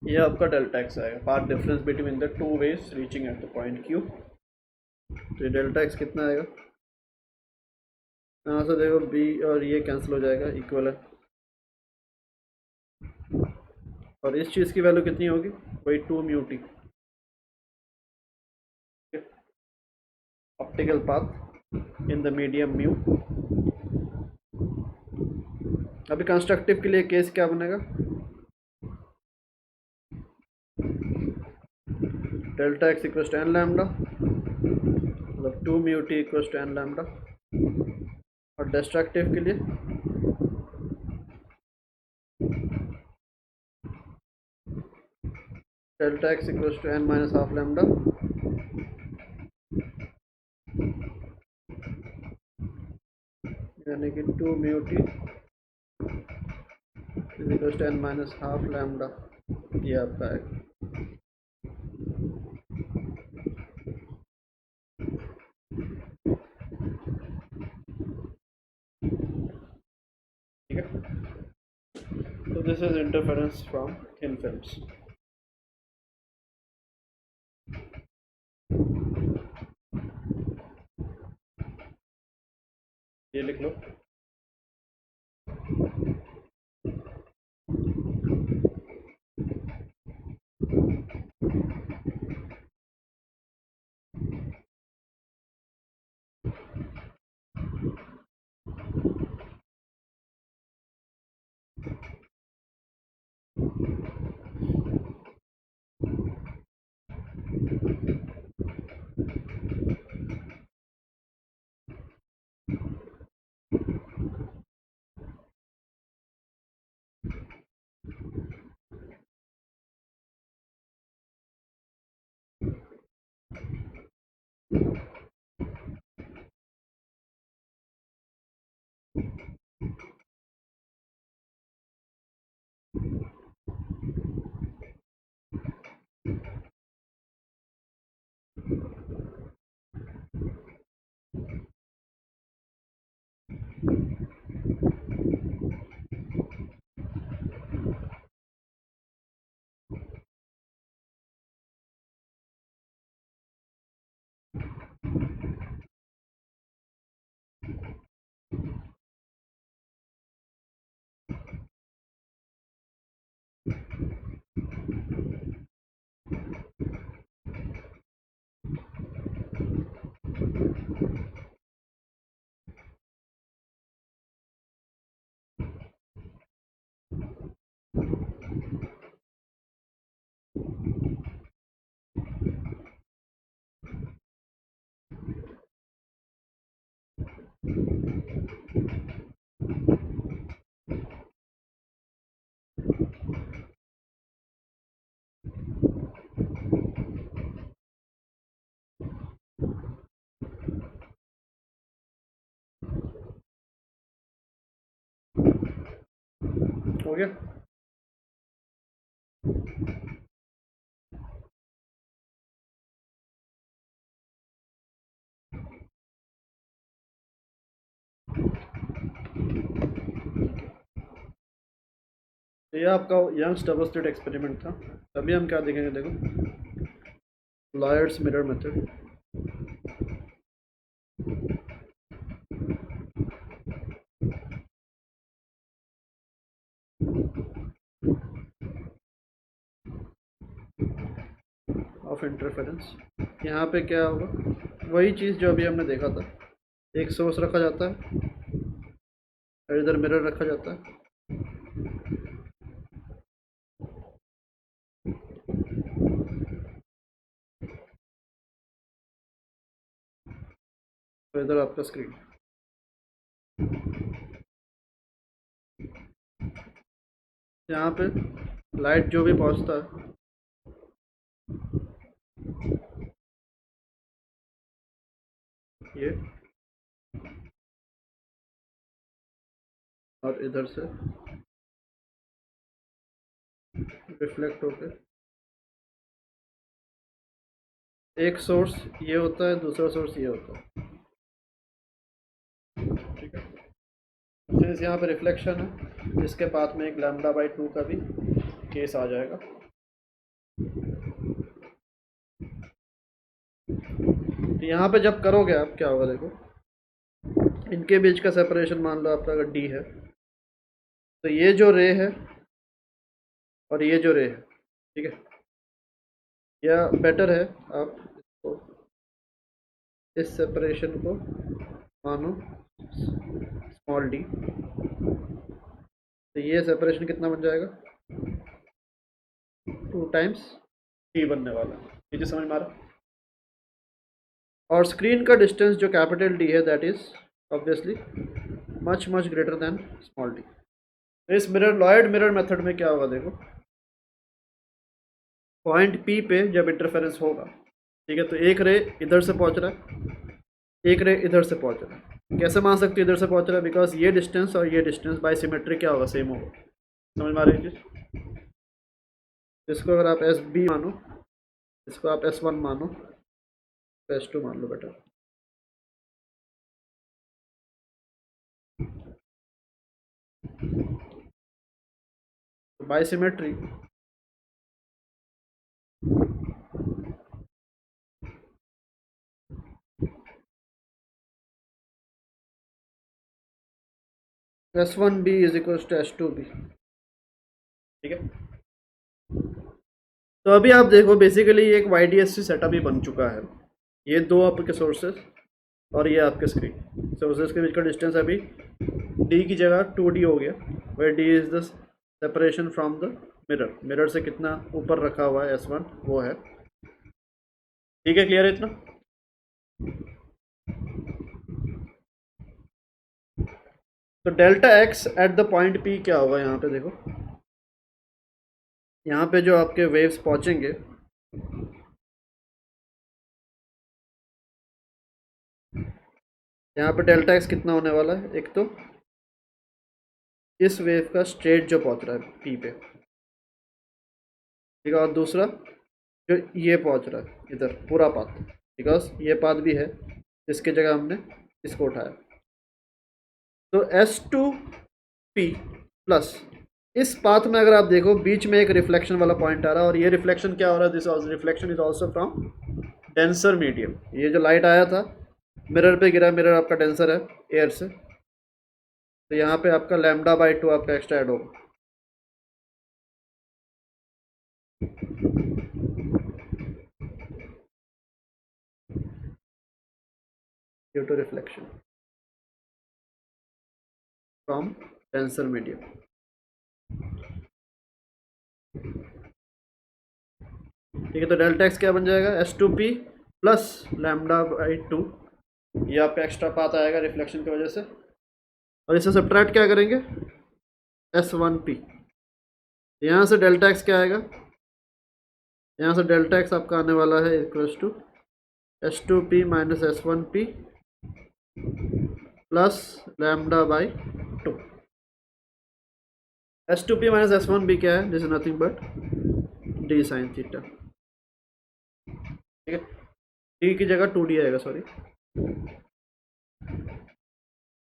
ये आपका डेल्टा एक्स आएगा, path difference between the two waves reaching at the point Q. तो ये डेल्टा एक्स कितना आएगा, यहाँ से देखो बी और ये कैंसिल हो जाएगा, इक्वल है, और इस चीज़ की वैल्यू कितनी होगी, वही 2 mu T, optical path in the medium mu. अभी कंस्ट्रक्टिव के लिए केस क्या बनेगा, delta x equals to n lambda, मतलब 2 mu T equals to n lambda, और डिस्ट्रक्टिव के लिए delta x equals to n minus half lambda, यानी कि 2 mu T equals to n minus half lambda, ये आपका है। ठीक है, तो this is interference from thin films. ये लिख लो, हो गया। तो ये आपका यंग्स डबल स्लिट एक्सपेरिमेंट था। अभी हम क्या देखेंगे, देखो, Lloyd's mirror method. Of interference. यहाँ पे क्या होगा, वही चीज़ जो अभी हमने देखा था। एक सोर्स रखा जाता है और इधर मिरर रखा जाता है। तो इधर आपका स्क्रीन। यहाँ पे लाइट जो भी पहुँचता है, ये, और इधर से रिफ्लेक्ट होकर एक सोर्स ये होता है, दूसरा सोर्स ये होता है। ठीक है। सिंस यहाँ पे रिफ्लेक्शन है, इसके पाथ में एक λ/2 का भी केस आ जाएगा। तो यहाँ पे जब करोगे आप, क्या होगा देखो, इनके बीच का सेपरेशन मान लो आपका अगर d है, तो ये जो रे है और ये जो रे है, ठीक है, या बेटर है आप इसको, इस सेपरेशन को मानो स्मॉल d। तो ये सेपरेशन कितना बन जाएगा, 2 टाइम्स d बनने वाला है। ये जो समझ में आ रहा है। और स्क्रीन का डिस्टेंस जो कैपिटल D है, that is obviously much much greater than small d। तो इस मिरर लॉयड मिरर मेथड में क्या होगा देखो, पॉइंट P पे जब इंटरफेरेंस होगा, ठीक है, तो एक रे इधर से पहुंच रहा है, एक रे इधर से पहुंच रहा है। कैसे मान सकते हो इधर से पहुंच रहा है, बिकॉज ये डिस्टेंस और ये डिस्टेंस बाय सिमेट्री क्या होगा, सेम होगा। समझ में आ रही है चीज़। इसको अगर आप SB मानो, इसको आप S1 मानो, तो S2 मान लो बेटर। तो by symmetry S1B is equal to S2B। ठीक है। तो अभी आप देखो, बेसिकली एक YDSC सेटअप ही बन चुका है। ये दो आपके सोर्सेस और ये आपके स्क्रीन। सोर्सेस के बीच का डिस्टेंस अभी D की जगह 2D हो गया, where D is the separation from the mirror. Mirror से कितना ऊपर रखा हुआ है S1 वो है। ठीक है, क्लियर है इतना। तो delta x eight the point P क्या होगा, यहाँ पे देखो, यहाँ पे जो आपके वेव्स पहुंचेंगे, यहाँ पे डेल्टा एक्स कितना होने वाला है, एक तो इस वेव का स्ट्रेट जो पहुंच रहा है P पे, ठीक है, और दूसरा जो ये पहुंच रहा है इधर पूरा पाथ, बिकॉज ये पाथ भी है जिसकी जगह हमने इसको उठाया। तो S2P प्लस इस पाथ में अगर आप देखो, बीच में एक रिफ्लेक्शन वाला पॉइंट आ रहा है, और ये रिफ्लेक्शन क्या हो रहा है, this reflection is also from denser medium. ये जो लाइट आया था मिरर पे गिरा, मिरर आपका डेंसर है एयर से, तो यहाँ पे आपका λ/2 आपका एक्स्ट्रा ऐड होगा। Due to reflection from denser medium. ठीक है, तो डेल्टा एक्स क्या बन जाएगा, S2P प्लस λ/2 ये आपका एक्स्ट्रा पाथ आएगा रिफ्लेक्शन की वजह से। और इसे सब्ट्रैक्ट क्या करेंगे, S1P। यहाँ से डेल्टा एक्स क्या आएगा, यहाँ से डेल्टा एक्स आपका आने वाला है equals to S2P minus S1P plus lambda by 2। S2P minus S1P क्या है, this is nothing but D sine theta. ठीक है, डी की जगह 2D आएगा, सॉरी।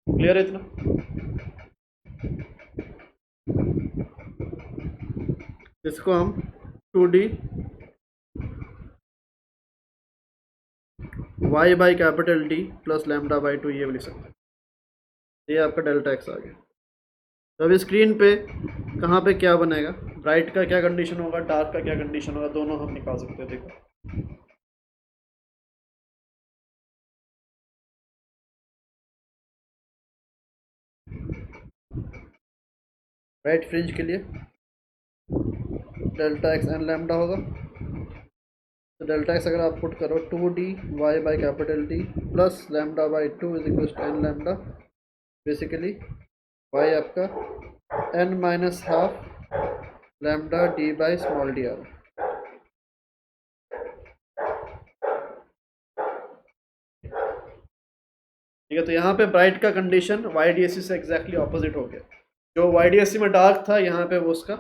क्लियर है इतना? इसको हम 2D y by capital D plus lambda by 2 ये भी लिख सकते हैं। ये आपका डेल्टा एक्स आ गया। तो अभी स्क्रीन पे कहाँ पे क्या बनेगा, ब्राइट का क्या कंडीशन होगा, डार्क का क्या कंडीशन होगा, दोनों हम निकाल सकते हैं। देखो ब्राइट फ्रिंज के लिए डेल्टा एक्स एन लैम्डा होगा। तो डेल्टा एक्स अगर आप पुट करो 2D y by capital D plus lambda by 2 is equal to n lambda, basically y आपका n minus half lambda d by small D R. ठीक है, तो यहाँ पे ब्राइट का कंडीशन YDSC से एग्जैक्टली ऑपोजिट हो गया। जो YDSC में डार्क था, यहाँ पे वो उसका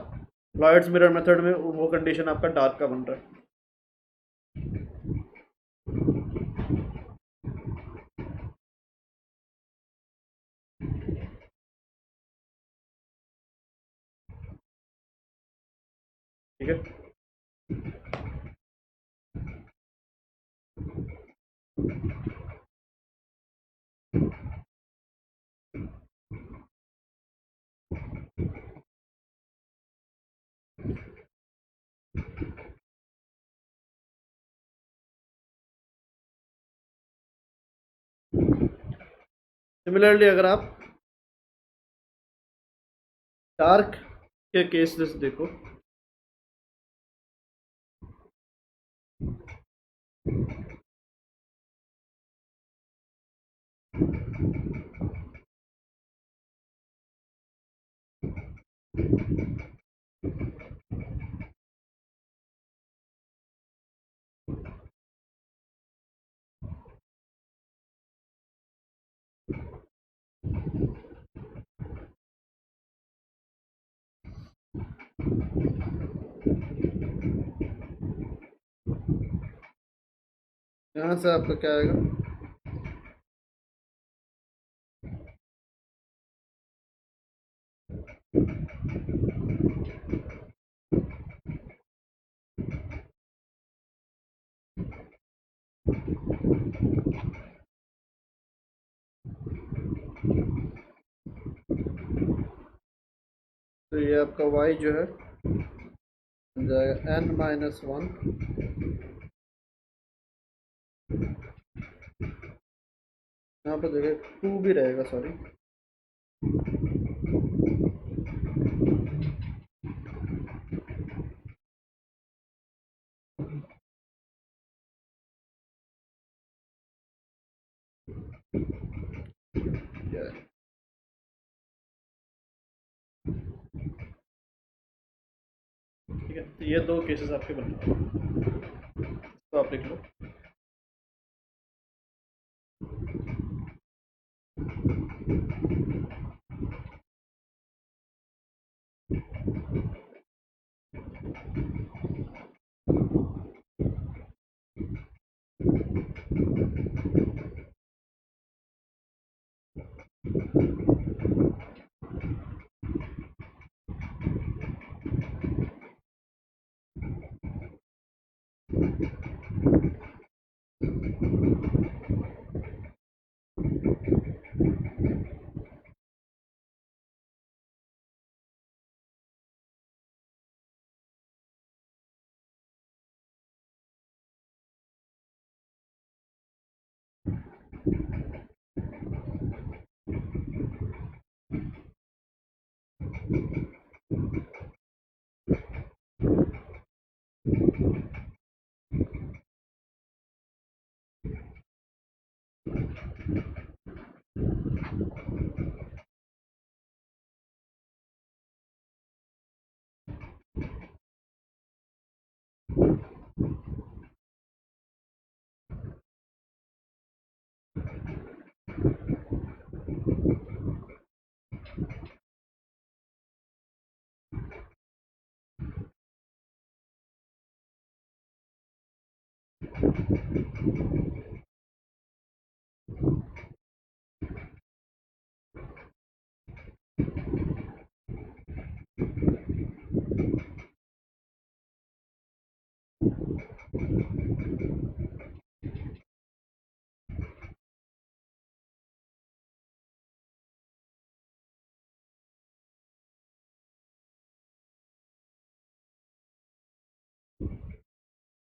लॉयड्स मिरर मेथड में वो कंडीशन आपका डार्क का बन रहा है। ठीक है, सिमिलरली अगर आप डार्क के केस से देखो, यहाँ से आपका क्या आएगा, तो ये आपका y जो है बन जाएगा n माइनस 1 यहाँ पर जगह 2 भी रहेगा, सॉरी। ठीक है, तो ये दो केसेस आपके बन रहे हैं, तो आप लिख लो।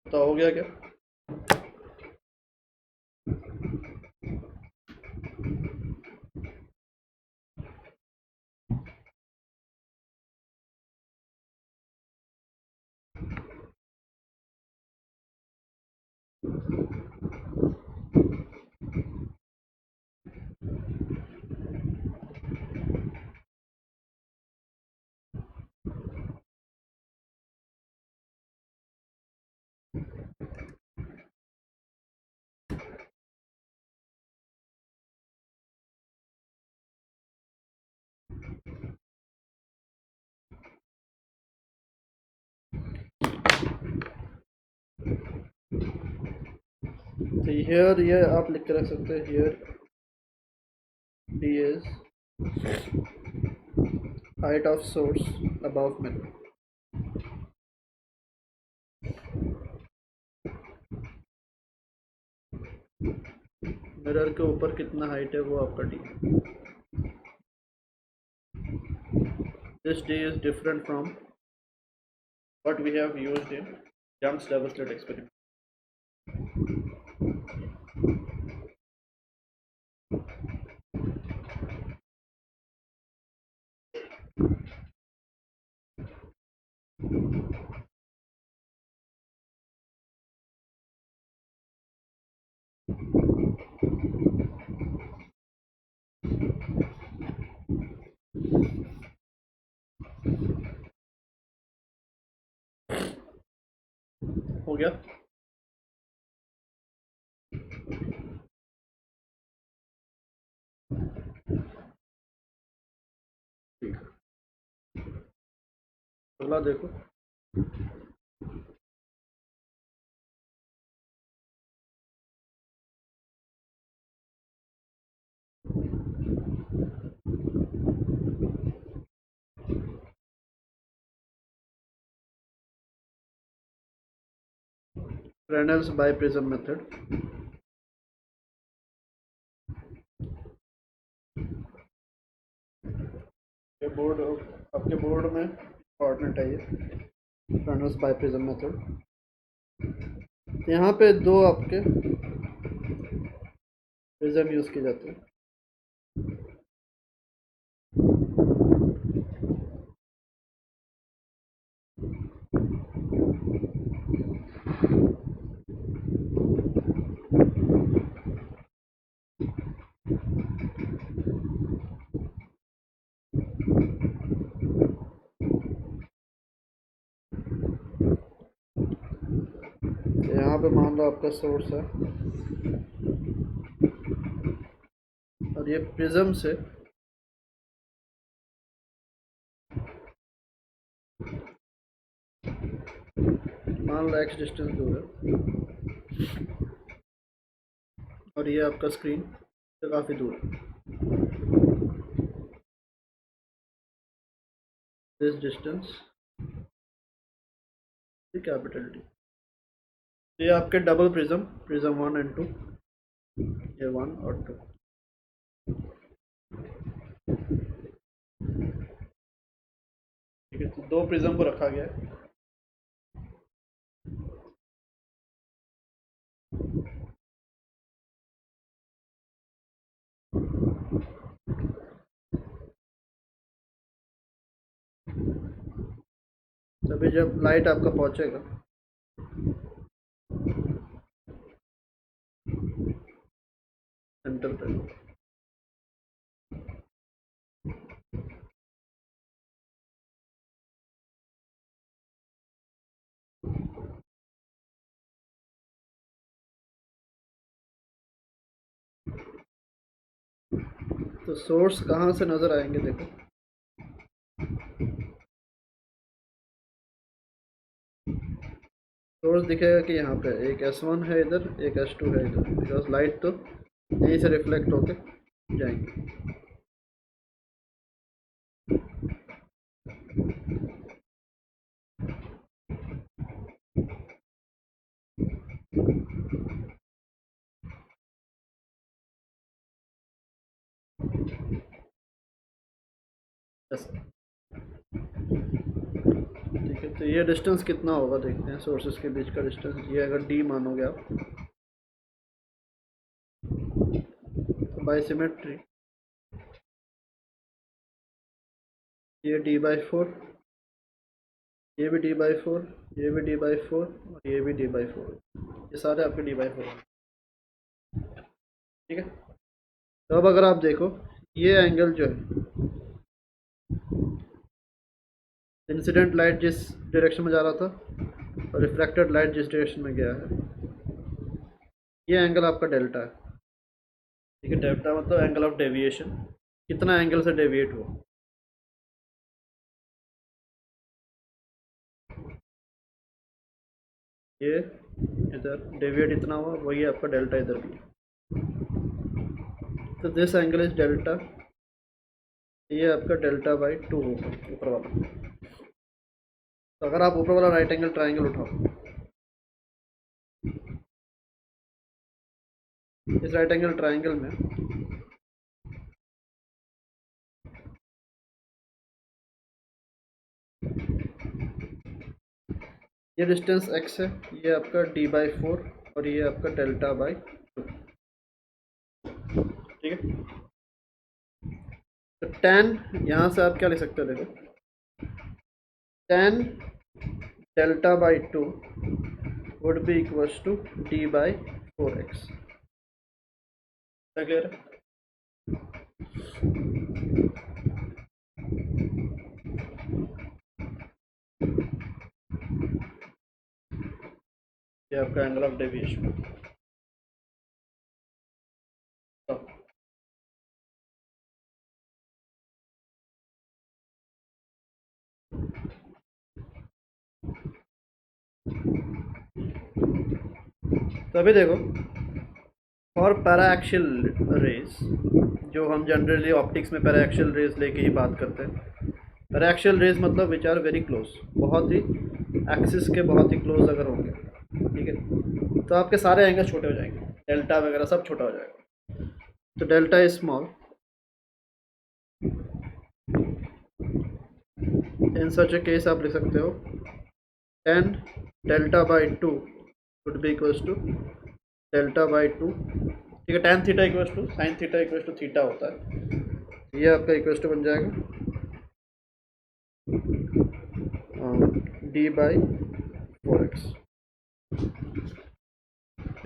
तो हो गया क्या? तो हियर ये आप लिख के रख सकते हैं, here D is height of source above mirror. Mirror के ऊपर कितना हाइट है वो आपका D. This D is different from what we have used in Young's double slit experiment. हो गया? ठीक है, अगला देखो। Reynolds biprism method. ये बोर्ड, आपके बोर्ड में कोऑर्डिनेट है ये Reynolds बाइप्रिज्म मेथड। यहाँ पे दो आपके प्रिज्म यूज किए जाते हैं। यहाँ पे मान लो आपका सोर्स है और ये प्रिज्म से मान लो x डिस्टेंस दूर है और ये आपका स्क्रीन से काफ़ी दूर है। This distance capital D. ये आपके डबल प्रिज्म, प्रिज्म 1 एंड 2, ये 1 और 2। ठीक है, तो दो प्रिज्म को रखा गया है। तभी जब लाइट आपका पहुंचेगा सेंटर पे। तो सोर्स कहाँ से नज़र आएंगे देखो, सोर्स दिखेगा कि यहाँ पे एक S1 है इधर, एक S2 है इधर, बिकॉज लाइट तो यहीं से रिफ्लेक्ट होके जाएंगे। ऐसा, ठीक है। तो ये डिस्टेंस कितना होगा देखते हैं, सोर्सेज के बीच का डिस्टेंस। ये अगर D मानोगे आप, तो बाय सिमेट्री ये D/4, ये भी D/4, ये भी D/4 और ये भी D/4, ये सारे आपके D/4 हैं, ठीक है। तो अब अगर आप देखो, ये एंगल जो है, इंसिडेंट लाइट जिस डायरेक्शन में जा रहा था और रिफ्रैक्टेड लाइट जिस डायरेक्शन में गया है, ये एंगल आपका डेल्टा है, ठीक है। डेल्टा मतलब एंगल ऑफ डेविएशन, कितना एंगल से डेविएट हुआ। ये इधर डेविएट इतना हुआ, वही आपका डेल्टा इधर भी। तो दिस एंगल इज डेल्टा, ये आपका डेल्टा/2 होगा ऊपर वाला। तो अगर आप ऊपर वाला राइट एंगल ट्राइंगल उठाओ, इस राइट एंगल ट्राइंगल में ये डिस्टेंस x है, ये आपका D/4 और ये आपका डेल्टा/2, ठीक है। तो tan यहाँ से आप क्या लिख सकते हो देखो, tan डेल्टा/2 would be equals to D/4x। Clear है? ये आपका एंगल ऑफ डेविएशन। तो अभी देखो, फॉर पैराएक्सियल रेज, जो हम जनरली ऑप्टिक्स में पैराएक्सियल रेज लेके ही बात करते हैं। पैराएक्सियल रेज मतलब विच आर वेरी क्लोज, बहुत ही एक्सिस के बहुत ही क्लोज अगर होंगे, ठीक है, तो आपके सारे एंगल छोटे हो जाएंगे, डेल्टा वगैरह सब छोटा हो जाएगा। तो delta is small, in such a case आप लिख सकते हो tan डेल्टा/2 वुड बी इक्वल्स टू डेल्टा/2, ठीक है। tan theta equals to sine theta equals to theta होता है। ये आपका इक्वल्स टू बन जाएगा D/4x।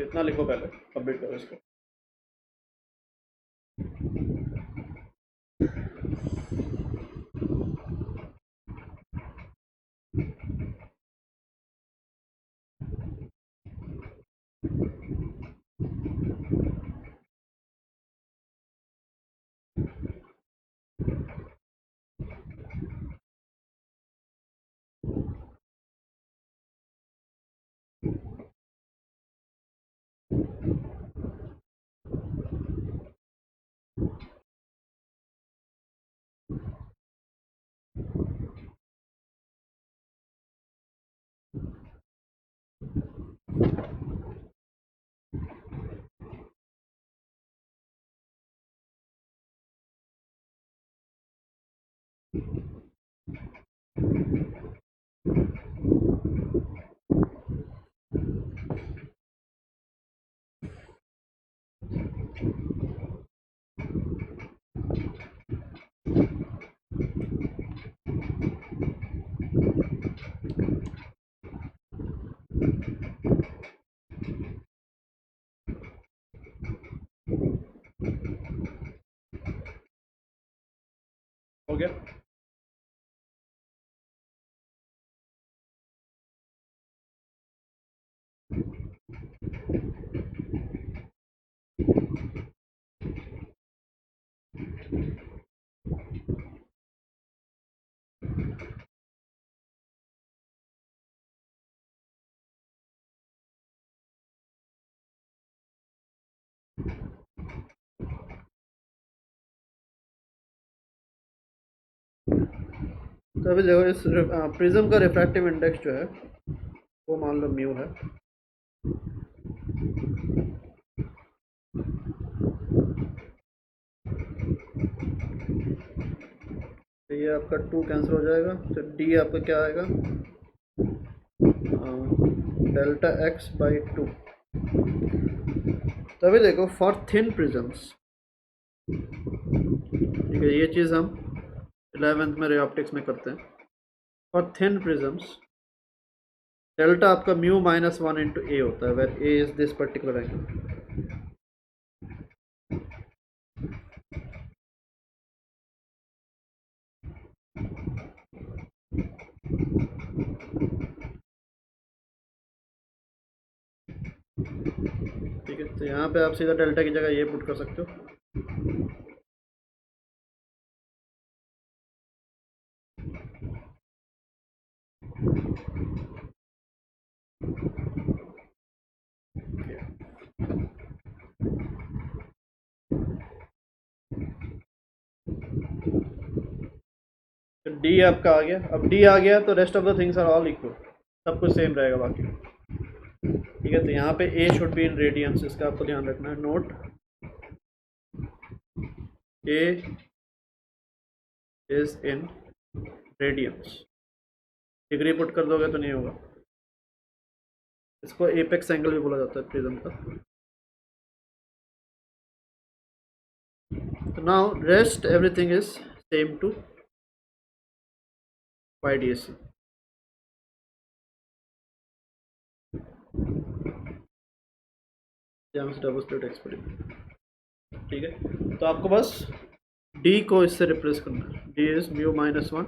इतना लिखो, पहले कंप्लीट करो इसको। हो गया। तो अभी देखो इस प्रिज्म का रिफ्रैक्टिव इंडेक्स जो है वो मान लो म्यू है। तो ये आपका 2 कैंसिल हो जाएगा, तो डी आपका क्या आएगा, डेल्टा एक्स बाई 2। तो अभी देखो फॉर थिन प्रिज्म्स, ठीक है, ये चीज़ हम 11th में रे ऑप्टिक्स में करते हैं। फॉर थिन प्रिज्म्स डेल्टा आपका म्यू माइनस 1 इंटू ए होता है, where A is this particular angle. ठीक है, तो यहाँ पे आप सीधा डेल्टा की जगह ये पुट कर सकते हो। तो डी आपका आ गया। अब डी आ गया तो rest of the things are all equal, सब कुछ सेम रहेगा बाकी। ठीक है, तो यहाँ पे ए शुड बी इन रेडियंस, इसका आपको ध्यान रखना है। Note A is in radiance, degree put कर दोगे तो नहीं होगा। इसको एपेक्स एंगल भी बोला जाता है प्रिज्म का। तो now rest everything is same to YDAC। Double slit experiment, ठीक है। तो आपको बस डी को इससे रिप्लेस करना है। D is mu minus 1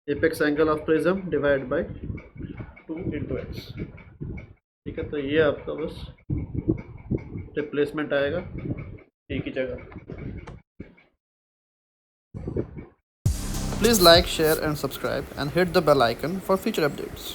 apex angle of prism divide by 2 into x. ठीक है, तो ये आपका बस रिप्लेसमेंट आएगा ए की जगह। Please like, share and subscribe and hit the bell icon for future updates.